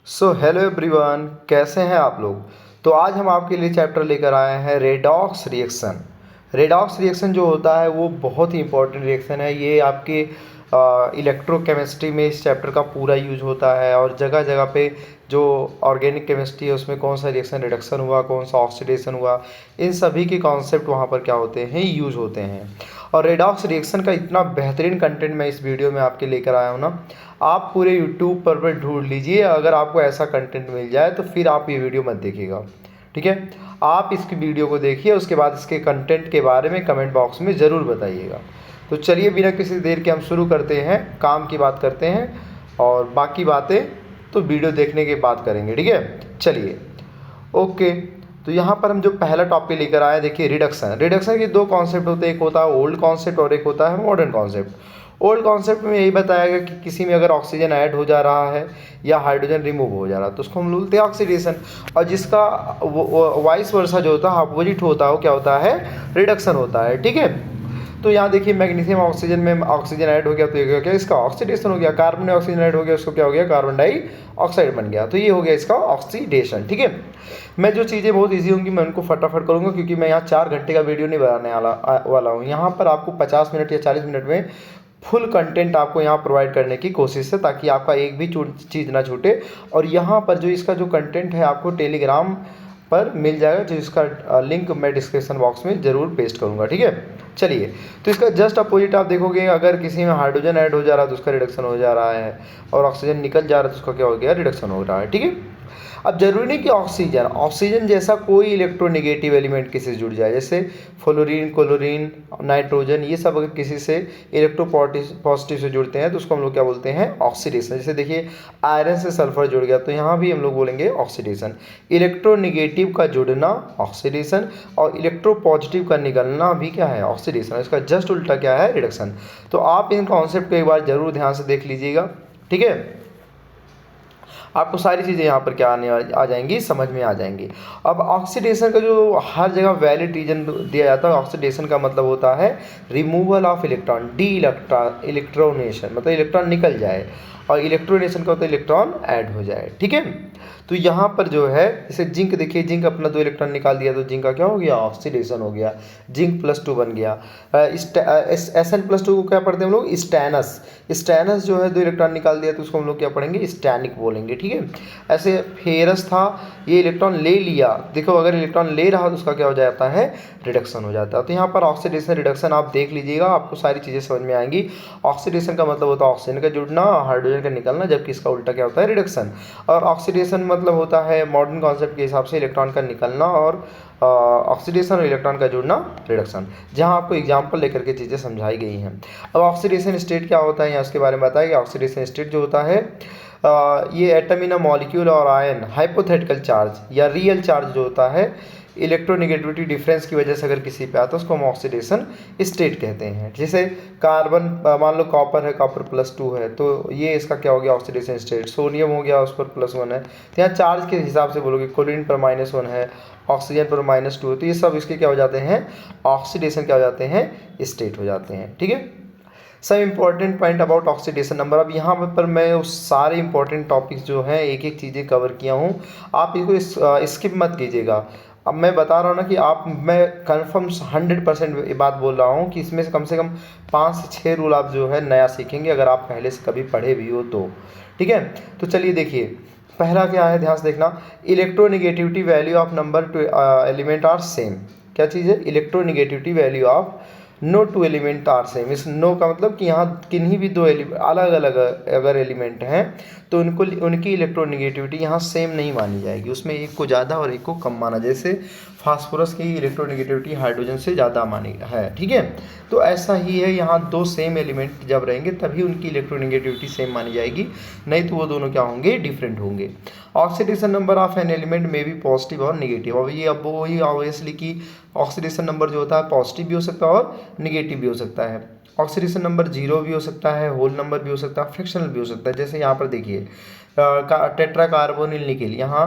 Hello everyone, कैसे हैं आप लोग। तो आज हम आपके लिए चैप्टर लेकर आए हैं रेडॉक्स रिएक्शन। रेडॉक्स रिएक्शन जो होता है वो बहुत ही इंपॉर्टेंट रिएक्शन है। ये आपके इलेक्ट्रोकेमिस्ट्री में इस चैप्टर का पूरा यूज होता है और जगह जगह पे जो ऑर्गेनिक केमिस्ट्री है उसमें कौन सा रिएक्शन रिडक्शन हुआ, कौन सा ऑक्सीडेशन हुआ, इन सभी के कॉन्सेप्ट वहाँ पर क्या होते हैं, यूज होते हैं। और रेडॉक्स रिएक्शन का इतना बेहतरीन कंटेंट मैं इस वीडियो में आपके लेकर आया हूँ ना, आप पूरे यूट्यूब पर ढूंढ लीजिए। अगर आपको ऐसा कंटेंट मिल जाए तो फिर आप ये वीडियो मत देखिएगा, ठीक है। आप इसकी वीडियो को देखिए, उसके बाद इसके कंटेंट के बारे में कमेंट बॉक्स में ज़रूर बताइएगा। तो चलिए बिना किसी देर के हम शुरू करते हैं, काम की बात करते हैं और बाकी बातें तो वीडियो देखने के बाद करेंगे, ठीक है। चलिए ओके। तो यहाँ पर हम जो पहला टॉपिक लेकर आए, देखिए रिडक्शन। रिडक्शन के दो कॉन्सेप्ट होते हैं, एक होता है ओल्ड कॉन्सेप्ट और एक होता है मॉडर्न कॉन्सेप्ट। ओल्ड कॉन्सेप्ट में यही बताया गया कि किसी में अगर ऑक्सीजन ऐड हो जा रहा है या हाइड्रोजन रिमूव हो जा रहा है तो उसको हम बोलते हैं ऑक्सीडेशन। और जिसका वाइस वर्सा जो होता है, अपोजिट होता है, वो क्या होता है, रिडक्शन होता है, ठीक है। तो यहाँ देखिए मैग्नीशियम ऑक्सीजन में ऑक्सीजन ऐड हो गया तो ये क्या, इसका ऑक्सीडेशन हो गया। कार्बन में ऑक्सीजन ऐड हो गया, उसको क्या हो गया, कार्बन डाइऑक्साइड बन गया। तो ये हो गया इसका ऑक्सीडेशन, ठीक है। मैं जो चीज़ें बहुत इजी होंगी मैं उनको फटाफट करूँगा, क्योंकि मैं यहाँ 4 घंटे का वीडियो नहीं बनाने वाला हूँ। यहाँ पर आपको 50 मिनट या 40 मिनट में फुल कंटेंट आपको यहाँ प्रोवाइड करने की कोशिश है, ताकि आपका एक भी चीज़ ना छूटे। और यहाँ पर जो इसका जो कंटेंट है आपको टेलीग्राम पर मिल जाएगा, जो इसका लिंक मैं डिस्क्रिप्शन बॉक्स में ज़रूर पेस्ट करूँगा, ठीक है। चलिए, तो इसका जस्ट अपोजिट आप देखोगे, अगर किसी में हाइड्रोजन ऐड हो जा रहा है तो उसका रिडक्शन हो जा रहा है, और ऑक्सीजन निकल जा रहा है तो उसका क्या हो गया, रिडक्शन हो रहा है, ठीक है। अब जरूरी नहीं कि ऑक्सीजन जैसा कोई इलेक्ट्रोनेगेटिव एलिमेंट किसी से जुड़ जाए, जैसे फ्लोरीन, क्लोरीन, नाइट्रोजन, ये सब अगर किसी से इलेक्ट्रो पॉजिटिव से जुड़ते हैं तो उसको हम लोग क्या बोलते हैं, ऑक्सीडेशन। जैसे देखिए आयरन से सल्फर जुड़ गया तो यहाँ भी हम लोग बोलेंगे ऑक्सीडेशन। इलेक्ट्रोनेगेटिव का जुड़ना ऑक्सीडेशन, और इलेक्ट्रो पॉजिटिव का निकलना भी क्या है, ऑक्सीडेशन। इसका जस्ट उल्टा क्या है, रिडक्शन। तो आप इन कॉन्सेप्ट को एक बार जरूर ध्यान से देख लीजिएगा, ठीक है। आपको सारी चीज़ें यहाँ पर क्या आ जाएंगी, समझ में आ जाएंगी। अब ऑक्सीडेशन का जो हर जगह वैलिड रीजन दिया जाता है, ऑक्सीडेशन का मतलब होता है रिमूवल ऑफ इलेक्ट्रॉन, इलेक्ट्रोनेशन मतलब इलेक्ट्रॉन निकल जाए, और इलेक्ट्रोनेशन का होता है इलेक्ट्रॉन ऐड हो जाए, ठीक है। तो यहाँ पर जो है, जैसे जिंक देखिए, जिंक अपना 2 इलेक्ट्रॉन निकाल दिया तो जिंक का क्या हो गया, ऑक्सीडेशन हो गया, जिंक +2 बन गया। SN+2 को क्या पढ़ते हैं हम लोग, स्टैनस। स्टैनस जो है 2 इलेक्ट्रॉन निकाल दिया तो उसको हम लोग क्या पढ़ेंगे, स्टैनिक बोलेंगे, ठीक है। ऐसे फेरस था, ये इलेक्ट्रॉन ले लिया, देखो अगर इलेक्ट्रॉन ले रहा तो उसका क्या हो जाता है, रिडक्शन हो जाता है। तो यहाँ पर ऑक्सीडेशन रिडक्शन आप देख लीजिएगा, आपको सारी चीज़ें समझ में आएंगी। ऑक्सीडेशन का मतलब होता है ऑक्सीजन का जुड़ना, हाइड्रोजन का निकलना, जबकि इसका उल्टा क्या होता है, रिडक्शन। और ऑक्सीडेशन मतलब होता है मॉडर्न कॉन्सेप्ट के हिसाब से इलेक्ट्रॉन का निकलना, और ऑक्सीडेशन और इलेक्ट्रॉन का जुड़ना, रिडक्शन। जहाँ आपको एग्जाम्पल लेकर के चीज़ें समझाई गई हैं। अब ऑक्सीडेशन स्टेट क्या होता है, यहाँ उसके बारे में बताया कि ऑक्सीडेशन स्टेट जो होता है, ये एटम इन अ मॉलिक्यूल और आयन हाइपोथेटिकल चार्ज या रियल चार्ज जो होता है, इलेक्ट्रोनेगेटिविटी डिफरेंस की वजह से अगर किसी पे आता है उसको हम ऑक्सीडेशन स्टेट कहते हैं। जैसे कार्बन, मान लो कॉपर है, कॉपर +2 है, तो ये इसका क्या हो गया, ऑक्सीडेशन स्टेट। सोडियम हो गया, उस पर +1 है, तो यहाँ चार्ज के हिसाब से बोलोगे, क्लोरीन पर -1 है, ऑक्सीजन पर -2 है, तो ये सब इसके क्या हो जाते हैं, ऑक्सीडेशन क्या हो जाते हैं, स्टेट हो जाते हैं, ठीक है। सब important point about oxidation number. अब यहाँ पर मैं उस सारे इंपॉर्टेंट टॉपिक्स जो हैं एक एक चीज़ें कवर किया हूँ, आप इसको स्किप मत कीजिएगा। अब मैं बता रहा हूँ ना कि मैं कन्फर्म 100% बात बोल रहा हूँ कि इसमें से कम 5 से 6 रूल आप जो है नया सीखेंगे, अगर आप पहले से कभी पढ़े भी हो तो, ठीक है। तो चलिए देखिए, पहला क्या है, ध्यान से देखना, electronegativity value of number two element are same. क्या चीज़ है, electronegativity value of no 2 element are same. इस नो का मतलब कि यहाँ किन्हीं भी 2 अलग अलग अगर एलिमेंट हैं तो उनकी इलेक्ट्रोनेगेटिविटी यहाँ सेम नहीं मानी जाएगी, उसमें एक को ज़्यादा और एक को कम माना। जैसे फास्फोरस की इलेक्ट्रोनेगेटिविटी हाइड्रोजन से ज़्यादा मानी है, ठीक है। तो ऐसा ही है, यहाँ 2 सेम एलिमेंट जब रहेंगे तभी उनकी इलेक्ट्रोनेगेटिविटी सेम मानी जाएगी, नहीं तो वो दोनों क्या होंगे, डिफरेंट होंगे। Oxidation number of an element में भी पॉजिटिव और निगेटिव। अब वही ऑब्वियसली कि ऑक्सीडेशन नंबर जो होता है पॉजिटिव भी हो सकता है और निगेटिव भी हो सकता है। ऑक्सीडेशन नंबर 0 भी हो सकता है, होल नंबर भी हो सकता है, फ्रैक्शनल भी हो सकता है। जैसे यहाँ पर देखिए टेट्रा कार्बोनिल निकेल, यहाँ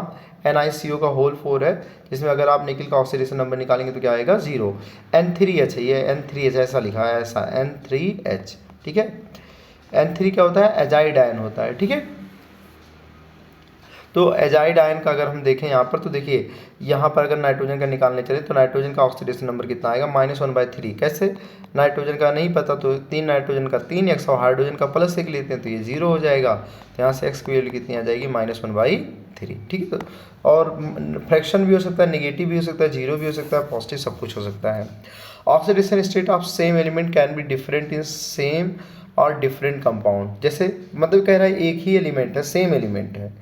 NiCO का होल 4 है, जिसमें अगर आप निकेल का ऑक्सीडेशन नंबर निकालेंगे तो क्या आएगा, 0। N3H है, ये N3H ऐसा लिखा है, ऐसा N3H, ठीक है। N3 क्या होता है, एजाइड आयन होता है, ठीक है। तो एजाइड आयन का अगर हम देखें यहाँ पर, तो देखिए यहाँ पर अगर नाइट्रोजन का निकालने चले तो नाइट्रोजन का ऑक्सीडेशन नंबर कितना आएगा, -1/3। कैसे, नाइट्रोजन का नहीं पता तो 3 नाइट्रोजन का 3x और हाइड्रोजन का +1 लेते हैं तो ये 0 हो जाएगा। तो यहाँ से x की वैल्यू कितनी आ जाएगी, -1/3। ठीक है, और फ्रैक्शन भी हो सकता है, नेगेटिव भी हो सकता है, 0 भी हो सकता है, पॉजिटिव, सब कुछ हो सकता है। Oxidation state of same element can be different in same और डिफरेंट कंपाउंड। जैसे मतलब कह रहा है एक ही एलिमेंट है, सेम एलिमेंट है,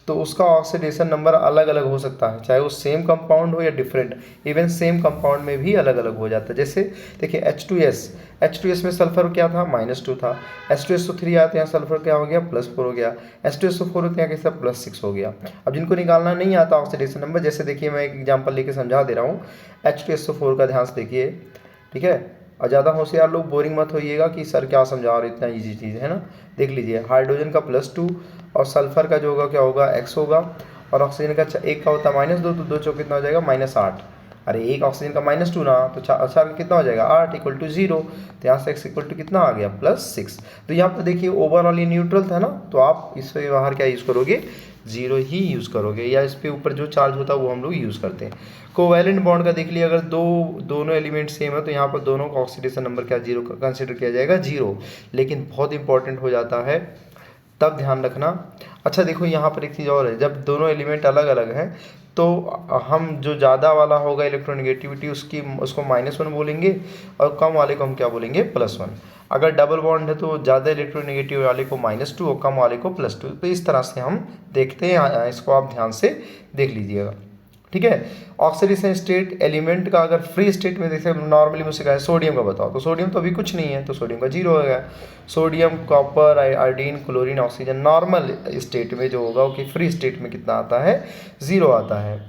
तो उसका ऑक्सीडेशन नंबर अलग अलग हो सकता है, चाहे वो सेम कंपाउंड हो या डिफरेंट। इवन सेम कंपाउंड में भी अलग अलग हो जाता है। जैसे देखिए H2S में सल्फर क्या था, -2 था। H2SO3 आया तो यहाँ सल्फर क्या हो गया, +4 हो गया। H2SO4 तो यहाँ कैसा, +6 हो गया। अब जिनको निकालना नहीं आता ऑक्सीडेशन नंबर, जैसे देखिए मैं एक एग्जाम्पल लेके समझा दे रहा हूँ। H2SO4 का ध्यान से देखिए, ठीक है, और ज़्यादा होशियार लोग बोरिंग मत होइएगा कि सर क्या समझा रहे, इतना इजी चीज़ है ना। देख लीजिए, हाइड्रोजन का +2 और सल्फर का जो होगा क्या होगा, x होगा, और ऑक्सीजन का एक का होता है -2, तो 2 चौक कितना हो जाएगा, -8। अरे एक ऑक्सीजन का -2 ना, तो 4 का कितना हो जाएगा, 8 = 0। तो यहाँ से x = कितना आ गया, +6। तो यहाँ पर देखिए ओवरऑल ये न्यूट्रल था ना, तो आप इससे बाहर क्या यूज़ करोगे, 0 ही यूज़ करोगे, या इस पे ऊपर जो चार्ज होता है वो हम लोग यूज़ करते हैं। कोवैलेंट बॉन्ड का देख लिया, अगर दोनों एलिमेंट सेम है तो यहाँ पर दोनों का ऑक्सीडेशन नंबर क्या, 0 कंसिडर किया जाएगा, 0। लेकिन बहुत इंपॉर्टेंट हो जाता है, तब ध्यान रखना। अच्छा देखो यहाँ पर एक चीज़ और है, जब दोनों एलिमेंट अलग अलग हैं तो हम जो ज़्यादा वाला होगा इलेक्ट्रोनेगेटिविटी उसको -1 बोलेंगे, और कम वाले को हम क्या बोलेंगे, +1। अगर डबल बॉन्ड है तो ज़्यादा इलेक्ट्रोनेगेटिव वाले को -2 और कम वाले को +2। तो इस तरह से हम देखते हैं, इसको आप ध्यान से देख लीजिएगा। ठीक है, ऑक्सीडेशन स्टेट एलिमेंट का अगर फ्री स्टेट में जैसे नॉर्मली मुझसे कहा है सोडियम का बताओ, तो सोडियम तो अभी कुछ नहीं है, तो सोडियम का 0 हो गया। Sodium, copper, iodine, chlorine, oxygen normal state में जो होगा कि फ्री स्टेट में कितना आता है, 0 आता है।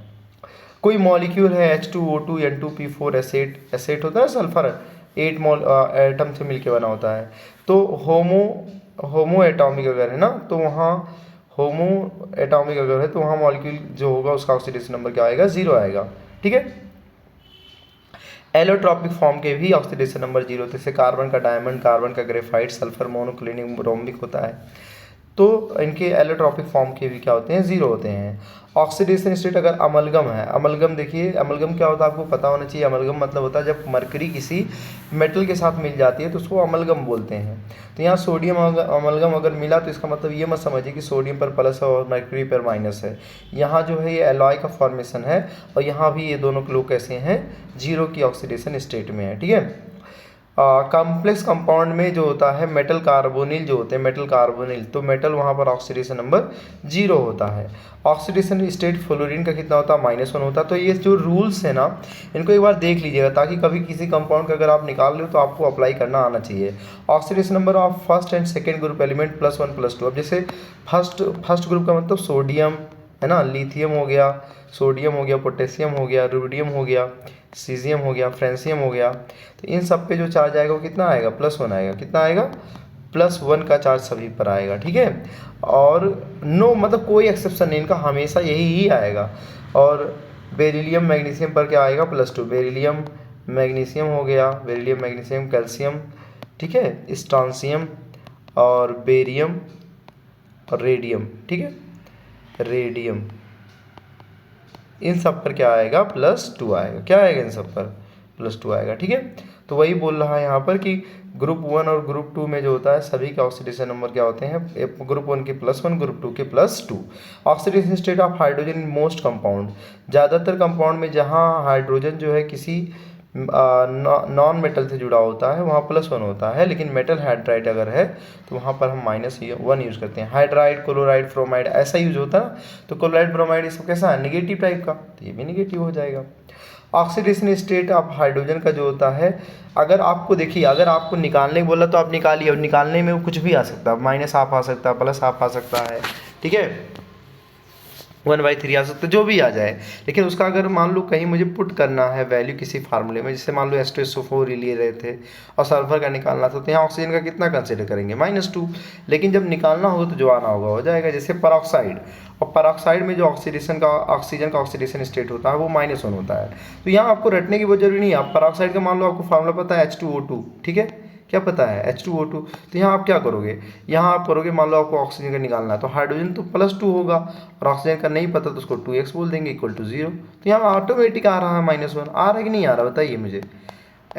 कोई मॉलिक्यूल है H2O2 N2P4 एसेट होता है सल्फर, 8 मोल एटम से मिलके बना होता है। तो होमो एटॉमिक अगर है ना, तो वहाँ होमो एटॉमिक अगर है तो वहाँ मॉलिक्यूल जो होगा उसका ऑक्सीडेशन नंबर क्या आएगा, 0 आएगा। ठीक है, एलोट्रॉपिक फॉर्म के भी ऑक्सीडेशन नंबर 0 होते हैं, जैसे कार्बन का डायमंड, कार्बन का ग्रेफाइट, सल्फर मोनोक्लिनिक रोम्बिक होता है, तो इनके एलोट्रॉपिक फॉर्म के भी क्या होते हैं, 0 होते हैं। ऑक्सीडेशन स्टेट अगर अमलगम है, अमलगम देखिए, अमलगम क्या होता है आपको पता होना चाहिए। अमलगम मतलब होता है जब मरकरी किसी मेटल के साथ मिल जाती है तो उसको अमलगम बोलते हैं। तो यहाँ सोडियम अमलगम अगर मिला तो इसका मतलब ये मत समझिए कि सोडियम पर प्लस है और मरकरी पर माइनस है। यहाँ जो है ये एलॉय का फॉर्मेशन है, और यहाँ भी ये दोनों लोग कैसे हैं, 0 की ऑक्सीडेशन स्टेट में है। ठीक है, कॉम्प्लेक्स कंपाउंड में जो होता है मेटल कार्बोनिल जो होते हैं, मेटल कार्बोनिल, तो मेटल वहाँ पर ऑक्सीडेशन नंबर 0 होता है। ऑक्सीडेशन स्टेट फ्लोरीन का कितना होता है, -1 होता है। तो ये जो रूल्स है ना, इनको एक बार देख लीजिएगा, ताकि कभी किसी कंपाउंड का अगर आप निकाल रहे हो तो आपको अप्लाई करना आना चाहिए। Oxidation number of first and second group element +1 +2। अब जैसे फर्स्ट ग्रुप का मतलब सोडियम है ना, लिथियम हो गया, सोडियम हो गया, पोटेशियम हो गया, रुबिडियम हो गया, सीजियम हो गया, फ्रेंसियम हो गया। तो इन सब पे जो चार्ज आएगा वो कितना आएगा, +1 आएगा। कितना आएगा, +1 का चार्ज सभी पर आएगा। ठीक है, और नो मतलब कोई एक्सेप्शन नहीं, इनका हमेशा यही ही आएगा। और बेरिलियम मैग्नीशियम पर क्या आएगा, +2। बेरिलियम मैग्नीशियम हो गया, बेरिलियम मैग्नीशियम कैल्शियम, ठीक है, स्ट्रॉन्सियम और बेरियम और रेडियम। ठीक है, रेडियम, इन सब पर क्या आएगा, +2 आएगा। क्या आएगा, इन सब पर +2 आएगा। ठीक है, तो वही बोल रहा है यहाँ पर कि ग्रुप 1 और ग्रुप 2 में जो होता है सभी के ऑक्सीडेशन नंबर क्या होते हैं, ग्रुप 1 के +1, ग्रुप 2 के +2। Oxidation state of hydrogen in most compound, ज़्यादातर कंपाउंड में जहाँ हाइड्रोजन जो है किसी नॉन मेटल से जुड़ा होता है वहाँ +1 होता है, लेकिन मेटल हाइड्राइड अगर है तो वहाँ पर हम -1 यूज़ करते हैं। हाइड्राइड, क्लोराइड, फ्रोमाइड ऐसा यूज होता है ना, तो क्लोराइड ब्रोमाइड इसको कैसा है, निगेटिव टाइप का, तो ये भी निगेटिव हो जाएगा। ऑक्सीडेशन स्टेट ऑफ हाइड्रोजन का जो होता है, अगर आपको देखिए, अगर आपको निकालने बोला तो आप निकालिए, और निकालने में वो कुछ भी आ सकता है, -1/2 आ सकता है, +1/2 आ सकता है। ठीक है, 1/3 आ सकता है, जो भी आ जाए। लेकिन उसका अगर मान लो कहीं मुझे पुट करना है वैल्यू किसी फार्मूले में, जैसे मान लो H2SO4 ही ले रहे थे और सल्फर का निकालना था, तो यहाँ ऑक्सीजन का कितना कंसिडर करेंगे, -2। लेकिन जब निकालना हो तो जो आना होगा हो जाएगा। जैसे परऑक्साइड, और परऑक्साइड में जो ऑक्सीजन का ऑक्सीडेशन स्टेट होता है वो -1 होता है। तो यहाँ आपको रटने की बहुत जरूरी नहीं है। आप परऑक्साइड का मान लो आपको फार्मूला पता है H2O2, ठीक है, क्या पता है H2O2। तो यहाँ आप क्या करोगे, यहाँ आप करोगे, मान लो आपको ऑक्सीजन का निकालना है तो हाइड्रोजन तो +2 होगा और ऑक्सीजन का नहीं पता तो उसको 2x बोल देंगे = 0। तो यहाँ ऑटोमेटिक आ रहा है -1। आ रहा है कि नहीं आ रहा बताइए मुझे,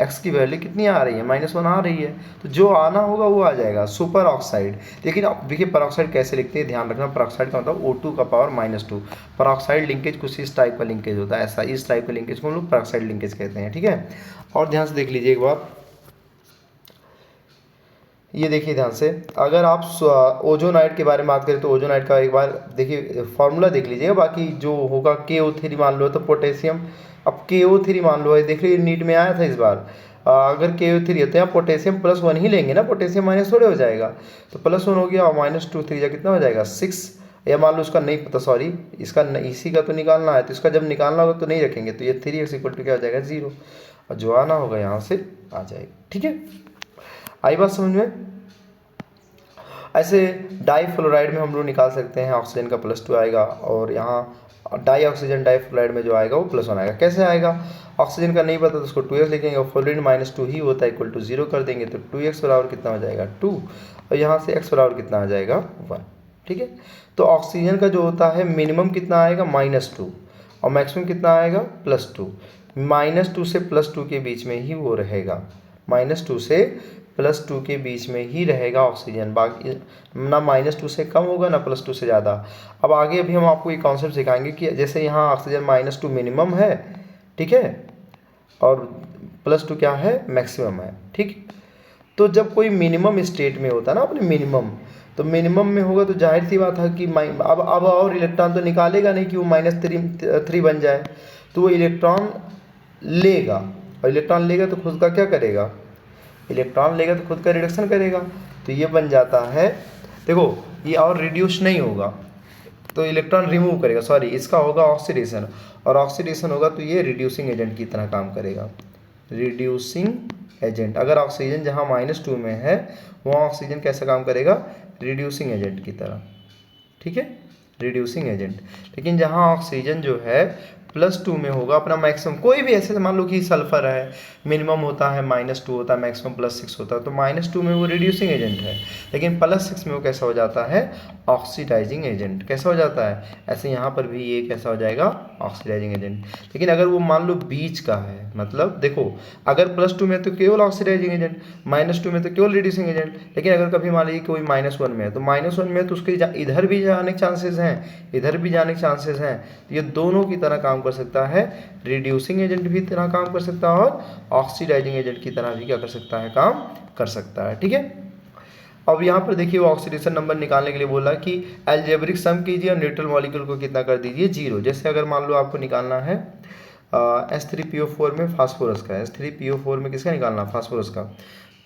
x की वैल्यू कितनी आ रही है, -1 आ रही है। तो जो आना होगा वो आ जाएगा सुपर ऑक्साइड। लेकिन अब देखिए परऑक्साइड कैसे लिखते हैं, ध्यान रखना, परऑक्साइड का मतलब O2 का पावर -2। परऑक्साइड लिंकेज कुछ इस टाइप का लिंकेज होता है, ऐसा इस टाइप का लिंकेज को हम लोग परऑक्साइड लिंकेज कहते हैं, ठीक है। और ध्यान से देख लीजिए एक बार, ये देखिए ध्यान से, अगर आप ओजोनाइड के बारे में बात करें तो ओजोनाइड का एक बार देखिए फॉर्मूला देख लीजिएगा, बाकी जो होगा KO3 मान लो तो पोटेशियम, अब KO3 मान लो, देख लीजिए नीट में आया था इस बार, अगर KO3 है तो यहाँ पोटेशियम +1 ही लेंगे ना, पोटेशियम माइनस थोड़े हो जाएगा, तो +1 हो गया और -2 3 कितना हो जाएगा 6, या मान लो उसका नहीं पता, सॉरी इसका इसी का तो निकालना है, तो इसका जब निकालना होगा तो नहीं रखेंगे, तो ये 3x = क्या हो जाएगा 0, और जो आना होगा यहाँ से आ जाएगा, ठीक है। आई बात समझ में। ऐसे डाईफ्लोराइड में हम लोग निकाल सकते हैं, ऑक्सीजन का +2 आएगा और यहाँ डाई ऑक्सीजन डाईफ्लोराइड में जो आएगा वो +1 आएगा। कैसे आएगा, ऑक्सीजन का नहीं पता तो उसको 2x लिखेंगे और फ्लोरीन -2 ही होता है = 0 कर देंगे, तो 2x बराबर कितना हो जाएगा 2, और यहाँ से x बराबर कितना आ जाएगा 1, ठीक है। तो ऑक्सीजन का जो होता है मिनिमम कितना आएगा -2 और मैक्सिमम कितना आएगा +2, -2 से +2 के बीच में ही वो रहेगा, -2 से +2 के बीच में ही रहेगा ऑक्सीजन, बाकी ना -2 से कम होगा ना +2 से ज़्यादा। अब आगे अभी हम आपको एक कॉन्सेप्ट सिखाएंगे कि जैसे यहाँ ऑक्सीजन -2 मिनिमम है, ठीक है, और +2 क्या है मैक्सिमम है, ठीक। तो जब कोई मिनिमम स्टेट में होता है ना अपने मिनिमम, तो मिनिमम में होगा तो जाहिर सी बात है कि अब और इलेक्ट्रॉन तो निकालेगा नहीं कि वो -3 बन जाए, तो वो इलेक्ट्रॉन लेगा, और इलेक्ट्रॉन लेगा तो खुद का क्या करेगा, इलेक्ट्रॉन लेगा तो खुद का रिडक्शन करेगा, तो ये बन जाता है, देखो ये और रिड्यूस नहीं होगा तो इलेक्ट्रॉन रिमूव करेगा, सॉरी इसका होगा ऑक्सीडेशन, और ऑक्सीडेशन होगा तो ये रिड्यूसिंग एजेंट की तरह काम करेगा, रिड्यूसिंग एजेंट। अगर ऑक्सीजन जहाँ -2 में है वहाँ ऑक्सीजन कैसा काम करेगा, रिड्यूसिंग एजेंट की तरह, ठीक है, रिड्यूसिंग एजेंट। लेकिन जहाँ ऑक्सीजन जो है +2 में होगा अपना मैक्सिमम, कोई भी ऐसे मान लो कि सल्फर है, मिनिमम होता है -2 होता है, मैक्सिमम +6 होता है, तो -2 में वो रिड्यूसिंग एजेंट है, लेकिन +6 में वो कैसा हो जाता है ऑक्सीडाइजिंग एजेंट, कैसा हो जाता है, ऐसे यहाँ पर भी ये कैसा हो जाएगा ऑक्सीडाइजिंग एजेंट। लेकिन अगर वो मान लो बीच का है, मतलब देखो अगर +2 में तो केवल ऑक्सीडाइजिंग एजेंट, -2 में तो केवल रिड्यूसिंग एजेंट, लेकिन अगर कभी मान लीजिए कोई -1 में है, तो -1 में तो उसके इधर भी जाने के चांसेस हैं, इधर भी जाने के चांसेस हैं, तो ये दोनों की तरह काम कर सकता है, रिड्यूसिंग एजेंट भी तरह काम कर सकता है और ऑक्सीडाइजिंग एजेंट की तरह भी क्या कर सकता है, काम कर सकता है, ठीक है। अब यहाँ पर देखिए वो ऑक्सीडेशन नंबर निकालने के लिए बोला कि एल्जेब्रिक सम कीजिए और न्यूट्रल मॉलिक्यूल को कितना कर दीजिए 0। जैसे अगर मान लो आपको निकालना है H3PO4 में फास्फोरस का, H3PO4 में किसका निकालना, फास्फोरस का,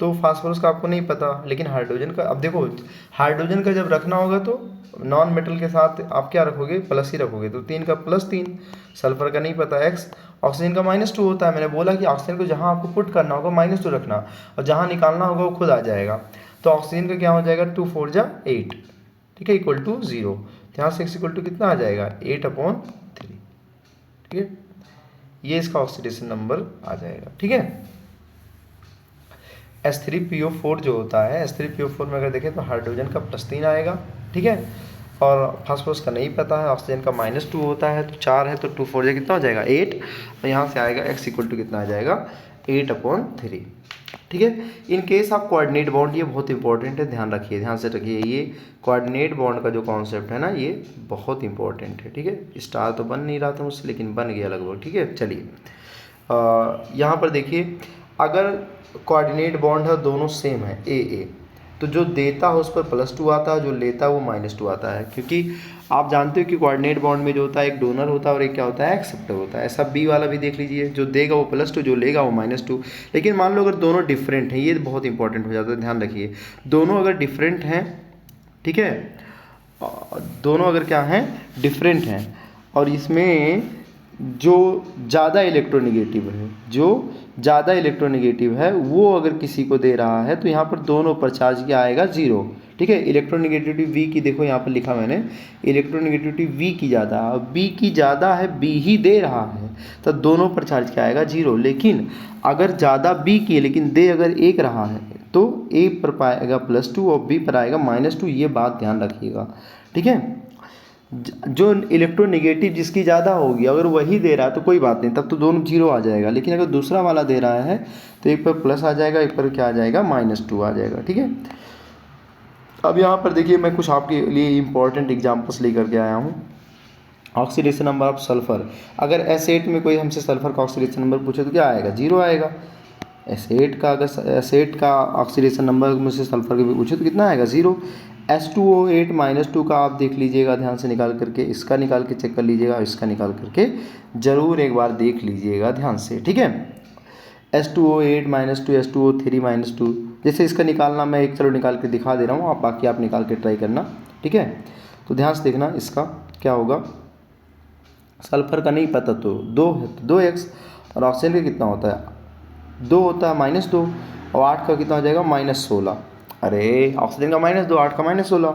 तो फास्फोरस का आपको नहीं पता, लेकिन हाइड्रोजन का, अब देखो हाइड्रोजन का जब रखना होगा तो नॉन मेटल के साथ आप क्या रखोगे, प्लस ही रखोगे, तो 3 का +3, सल्फर का नहीं पता x, ऑक्सीजन का -2 होता है, मैंने बोला कि ऑक्सीजन को जहाँ आपको पुट करना होगा -2 रखना, और जहाँ निकालना होगा वो खुद आ जाएगा, तो ऑक्सीजन का क्या हो जाएगा 2 4 जा 8, ठीक है, = 0, तो यहाँ से x = कितना आ जाएगा 8/3, ठीक है, ये इसका ऑक्सीडेशन नंबर आ जाएगा, ठीक है। H3PO4 जो होता है, H3PO4 में अगर देखें तो हाइड्रोजन का +3 आएगा, ठीक है, और फास्फोरस का नहीं पता है, ऑक्सीजन का -2 होता है, तो 4 है तो 2 4 जा कितना हो जाएगा 8, और यहाँ से आएगा x = कितना आ जाएगा 8/3, ठीक है। इन केस आप कोऑर्डिनेट बॉन्ड, ये बहुत इंपॉर्टेंट है, ध्यान रखिए, ध्यान से रखिए, ये कोऑर्डिनेट बॉन्ड का जो कॉन्सेप्ट है ना ये बहुत इंपॉर्टेंट है, ठीक है। स्टार तो बन नहीं रहा था मुझसे लेकिन बन गया लगभग, ठीक है। चलिए यहाँ पर देखिए, अगर कोऑर्डिनेट बॉन्ड है दोनों सेम है AA, तो जो देता है उस पर +2 आता है, जो लेता है वो -2 आता है, क्योंकि आप जानते हो कि कोऑर्डिनेट बॉन्ड में जो होता है एक डोनर होता है और एक क्या होता है एक्सेप्टर होता है। ऐसा B वाला भी देख लीजिए, जो देगा वो +2, जो लेगा वो -2। लेकिन मान लो अगर दोनों डिफरेंट हैं, ये बहुत इंपॉर्टेंट हो जाता है, ध्यान रखिए, दोनों अगर डिफरेंट हैं, ठीक है, दोनों अगर क्या हैं डिफरेंट हैं, और इसमें जो ज़्यादा इलेक्ट्रोनेगेटिव है, जो ज़्यादा इलेक्ट्रोनेगेटिव है वो अगर किसी को दे रहा है, तो यहाँ पर दोनों पर चार्ज क्या आएगा 0, ठीक है। इलेक्ट्रोनेगेटिविटी V की देखो यहाँ पर लिखा मैंने, इलेक्ट्रोनेगेटिविटी V की ज़्यादा, B की ज़्यादा है, B ही दे रहा है, तो दोनों पर चार्ज क्या आएगा 0। लेकिन अगर ज़्यादा B की है लेकिन दे अगर 1 रहा है तो ए पर पाएगा +2 और बी पर आएगा -2, ये बात ध्यान रखिएगा, ठीक है। जो इलेक्ट्रोनेगेटिव जिसकी ज़्यादा होगी अगर वही दे रहा है तो कोई बात नहीं, तब तो दोनों जीरो आ जाएगा, लेकिन अगर दूसरा वाला दे रहा है तो एक पर प्लस आ जाएगा, एक पर क्या आ जाएगा, -2 आ जाएगा, ठीक है। अब यहाँ पर देखिए मैं कुछ आपके लिए इंपॉर्टेंट एग्जांपल्स लेकर के आया हूँ। ऑक्सीडेशन नंबर ऑफ सल्फर, अगर एसेट में कोई हमसे सल्फर का ऑक्सीडेशन नंबर पूछे तो क्या आएगा, 0 आएगा। एसेट का अगर एसेट का ऑक्सीडेशन नंबर मुझसे सल्फर के भी पूछे तो कितना आएगा, 0। H2O8 -2 का आप देख लीजिएगा ध्यान से निकाल करके, इसका निकाल के चेक कर लीजिएगा, इसका निकाल करके ज़रूर एक बार देख लीजिएगा ध्यान से, ठीक है। H2O8 -2 H2O3 -2, जैसे इसका निकालना मैं एक चलो निकाल के दिखा दे रहा हूँ, आप बाकी आप निकाल के ट्राई करना, ठीक है। तो ध्यान से देखना इसका क्या होगा, सल्फर का नहीं पता तो 2 है तो 2x, और ऑक्सीजन का कितना होता है 2 होता है -2, और 8 का कितना हो जाएगा -16। अरे ऑक्सीजन का -2, 8 का -16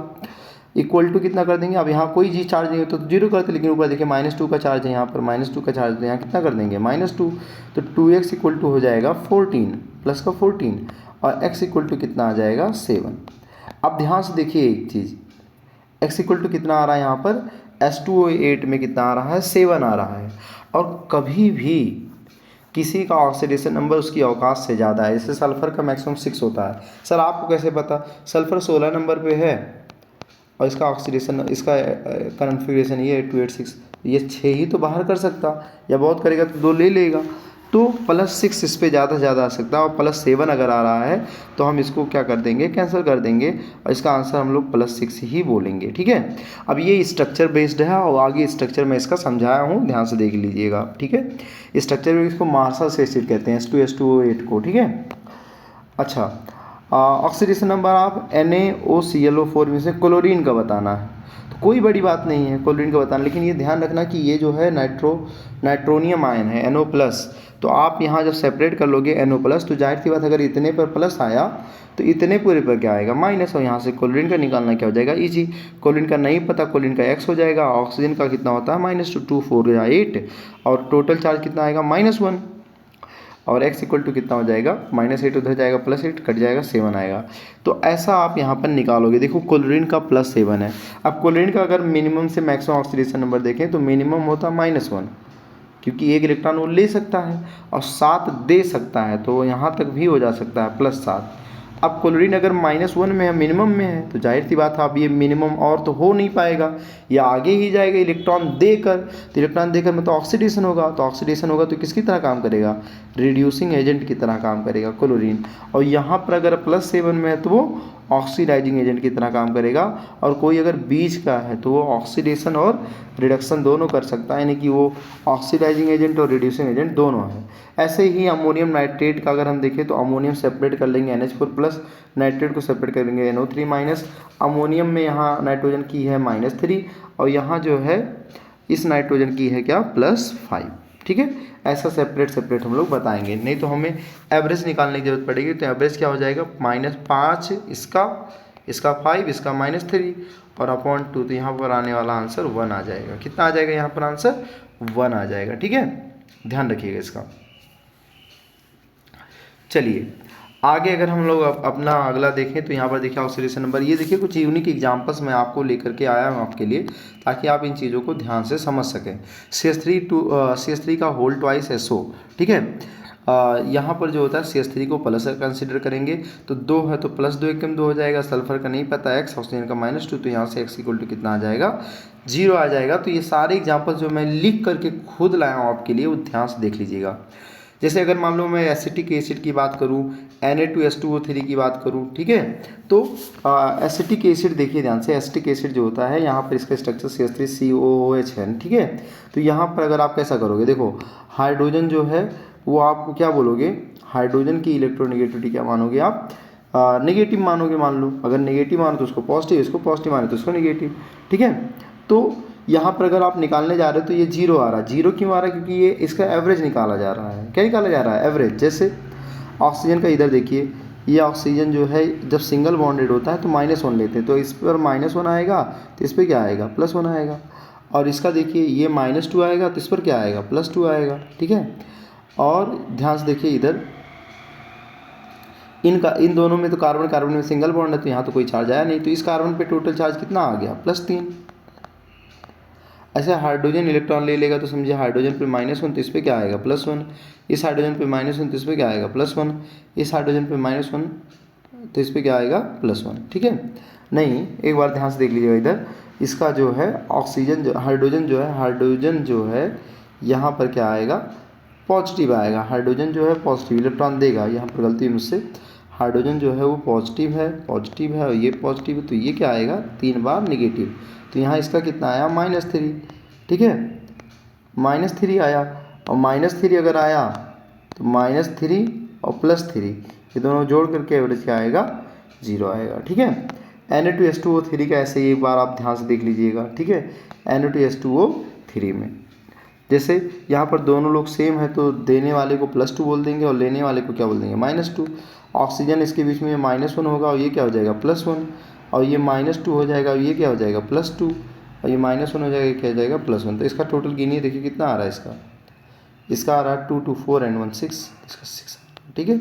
इक्वल टू कितना कर देंगे। अब यहाँ कोई जी चार्ज नहीं होता तो 0 करते, लेकिन ऊपर देखिए -2 का चार्ज है, यहाँ पर -2 का चार्ज है, यहाँ कितना कर देंगे -2, तो 2x इक्वल टू हो जाएगा 14 प्लस का 14, और x इक्वल टू कितना आ जाएगा 7। अब ध्यान से देखिए एक चीज़, x इक्वल टू कितना आ रहा है यहाँ पर, H2O8 में कितना आ रहा है, 7 आ रहा है। और कभी भी किसी का ऑक्सीडेशन नंबर उसकी औकात से ज़्यादा है, जैसे सल्फ़र का मैक्सिमम 6 होता है। सर आपको कैसे पता, सल्फ़र 16 नंबर पे है और इसका ऑक्सीडेशन, इसका कन्फिग्रेशन ये है 286, ये 6 ही तो बाहर कर सकता, या बहुत करेगा तो 2 ले लेगा, तो +6 इस पर ज़्यादा से ज़्यादा आ सकता है, और +7 अगर आ रहा है तो हम इसको क्या कर देंगे, कैंसिल कर देंगे, और इसका आंसर हम लोग +6 ही बोलेंगे, ठीक है। अब ये स्ट्रक्चर बेस्ड है, और आगे स्ट्रक्चर मैं इसका समझाया हूँ, ध्यान से देख लीजिएगा, ठीक है। स्ट्रक्चर में इसको मार्शल एसिड कहते हैं, H2SO8 को, ठीक है। अच्छा, ऑक्सीडेशन नंबर आप NaOClO4 में से क्लोरीन का बताना है, तो कोई बड़ी बात नहीं है क्लोरीन का बताना, लेकिन ये ध्यान रखना कि ये जो है नाइट्रोनियम आयन है NO+, तो आप यहाँ जब सेपरेट कर लोगे NO+, तो जाहिर सी बात अगर इतने पर प्लस आया तो इतने पूरे पर क्या आएगा, माइनस, और यहाँ से क्लोरीन का निकालना क्या हो जाएगा, इजी। क्लोरीन का नहीं पता, क्लोरीन का x हो जाएगा, ऑक्सीजन का कितना होता है -2 4 या 8, और टोटल चार्ज कितना आएगा -1, और x इक्वल टू कितना हो जाएगा -8, उधर जाएगा +8, कट जाएगा 7 आएगा। तो ऐसा आप यहाँ पर निकालोगे, देखो क्लोरीन का +7 है। अब क्लोरीन का अगर मिनिमम से मैक्सिमम ऑक्सीडेशन नंबर देखें तो मिनिमम होता है -1, क्योंकि 1 इलेक्ट्रॉन वो ले सकता है और 7 दे सकता है, तो यहाँ तक भी हो जा सकता है +7। अब क्लोरीन अगर -1 में है, मिनिमम में है, तो जाहिर सी बात है अब ये मिनिमम और तो हो नहीं पाएगा, या आगे ही जाएगा इलेक्ट्रॉन देकर, तो इलेक्ट्रॉन देकर मतलब ऑक्सीडेशन होगा, तो ऑक्सीडेशन होगा तो किसकी तरह काम करेगा, रिड्यूसिंग एजेंट की तरह काम करेगा क्लोरीन। और यहाँ पर अगर +7 में है तो वो ऑक्सीडाइजिंग एजेंट की तरह काम करेगा, और कोई अगर बीच का है तो वो ऑक्सीडेशन और रिडक्शन दोनों कर सकता है, यानी कि वो ऑक्सीडाइजिंग एजेंट और रिड्यूसिंग एजेंट दोनों है। ऐसे ही अमोनियम नाइट्रेट का अगर हम देखें तो अमोनियम सेपरेट कर लेंगे NH4+, नाइट्रेट को सेपरेट कर लेंगे NO3-, अमोनियम में यहाँ नाइट्रोजन की है -3, और यहाँ जो है इस नाइट्रोजन की है क्या, +5, ठीक है। ऐसा सेपरेट हम लोग बताएंगे, नहीं तो हमें एवरेज निकालने की जरूरत पड़ेगी। तो एवरेज क्या हो जाएगा, -5 इसका 5 इसका -3 और अपॉन 2, तो यहाँ पर आने वाला आंसर 1 आ जाएगा। कितना आ जाएगा यहाँ पर आंसर, 1 आ जाएगा, ठीक है, ध्यान रखिएगा इसका। चलिए आगे अगर हम लोग अपना अगला देखें तो यहाँ पर देखिए ऑक्सीडेशन नंबर, ये देखिए कुछ यूनिक एग्जांपल्स मैं आपको लेकर के आया हूँ आपके लिए, ताकि आप इन चीज़ों को ध्यान से समझ सकें। CH3 का होल ट्वाइस SO, ठीक है। यहाँ पर जो होता है CH3 को प्लस कंसिडर करेंगे, तो 2 है तो +2 एकम 2 हो जाएगा, सल्फर का नहीं पता x, ऑक्सीजन का -2, तो यहाँ से x इक्वल टू कितना आ जाएगा, 0 आ जाएगा। तो ये सारे एग्जाम्पल जो मैं लिख करके खुद लाया हूँ आपके लिए, वो ध्यान से देख लीजिएगा। जैसे अगर मान लो मैं एसिटिक एसिड की बात करूँ, Na2H2O3 की बात करूँ, ठीक है, तो एसिटिक एसिड देखिए ध्यान से, एसिटिक एसिड जो होता है यहाँ पर इसका स्ट्रक्चर CH3COOH है, ठीक है। तो यहाँ पर अगर आप कैसा करोगे, देखो हाइड्रोजन जो है वो आपको क्या बोलोगे, हाइड्रोजन की इलेक्ट्रोनेगेटिविटी क्या मानोगे आप, नेगेटिव मानोगे, मान लो अगर नेगेटिव मानो तो उसको पॉजिटिव, इसको पॉजिटिव माने तो उसको नेगेटिव, ठीक है। तो यहाँ पर अगर आप निकालने जा रहे हो तो ये 0 आ रहा है। 0 क्यों आ रहा है, क्योंकि ये इसका एवरेज निकाला जा रहा है। क्या निकाला जा रहा है, एवरेज। जैसे ऑक्सीजन का इधर देखिए, ये ऑक्सीजन जो है जब सिंगल बॉन्डेड होता है तो -1 लेते हैं, तो इस पर -1 आएगा, तो इस पर क्या आएगा, +1 आएगा। और इसका देखिए ये -2 आएगा, तो इस पर क्या आएगा, +2 आएगा, ठीक है। और ध्यान से देखिए इधर इन दोनों में तो कार्बन कार्बन में सिंगल बॉन्ड है, तो यहाँ तो कोई चार्ज आया नहीं, तो इस कार्बन पे टोटल चार्ज कितना आ गया, +3। ऐसे हाइड्रोजन इलेक्ट्रॉन ले लेगा तो समझिए हाइड्रोजन पे -1, तो इस पर क्या आएगा, +1। इस हाइड्रोजन पे -1 तो इस पर क्या आएगा, +1। इस हाइड्रोजन पे -1 तो इस पर क्या आएगा, +1। ठीक है, नहीं एक बार ध्यान से देख लीजिएगा इधर, इसका जो है ऑक्सीजन जो हाइड्रोजन जो है यहाँ पर क्या आएगा, पॉजिटिव आएगा। हाइड्रोजन जो है पॉजिटिव इलेक्ट्रॉन देगा, यहाँ पर गलती मुझसे, हाइड्रोजन जो है वो पॉजिटिव है और ये पॉजिटिव है, तो ये क्या आएगा, 3 बार निगेटिव। तो यहाँ इसका कितना आया, -3। ठीक है, -3 आया, और -3 अगर आया तो -3 और +3 ये दोनों जोड़ करके एवरेज क्या आएगा, 0 आएगा। ठीक है, Na2H2O3 का ऐसे ही एक बार आप ध्यान से देख लीजिएगा। ठीक है, Na2H2O3 में जैसे यहाँ पर दोनों लोग सेम है तो देने वाले को +2 बोल देंगे और लेने वाले को क्या बोल देंगे, -2। ऑक्सीजन इसके बीच में -1 होगा और ये क्या हो जाएगा, +1, और ये -2 हो जाएगा और ये क्या हो जाएगा, +2, और ये -1 हो जाएगा, क्या हो जाएगा, +1। तो इसका टोटल गिनिए, देखिए कितना आ रहा है इसका आ रहा है 2 2 4 and 1 6, इसका 6। ठीक है,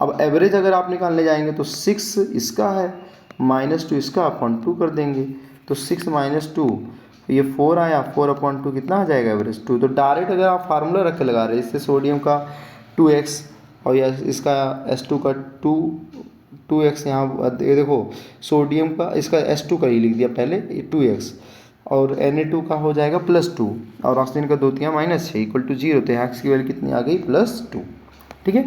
अब एवरेज अगर आप निकालने जाएंगे तो 6 इसका है, -2 इसका, अपॉन 2 कर देंगे, तो 6 - 2 ये 4 आया, 4/2 कितना आ जाएगा, एवरेज 2। तो डायरेक्ट अगर आप फार्मूला रख के लगा रहे हैं, इससे सोडियम का 2x और या इसका H2 का 2x, यहाँ ये देखो सोडियम का इसका H2 का ही लिख दिया पहले, 2x, और Na2 का हो जाएगा +2, और ऑक्सीजन का 2 3 -6 = 0, तो यहाँ की वैल्यू कितनी आ गई, +2। ठीक है,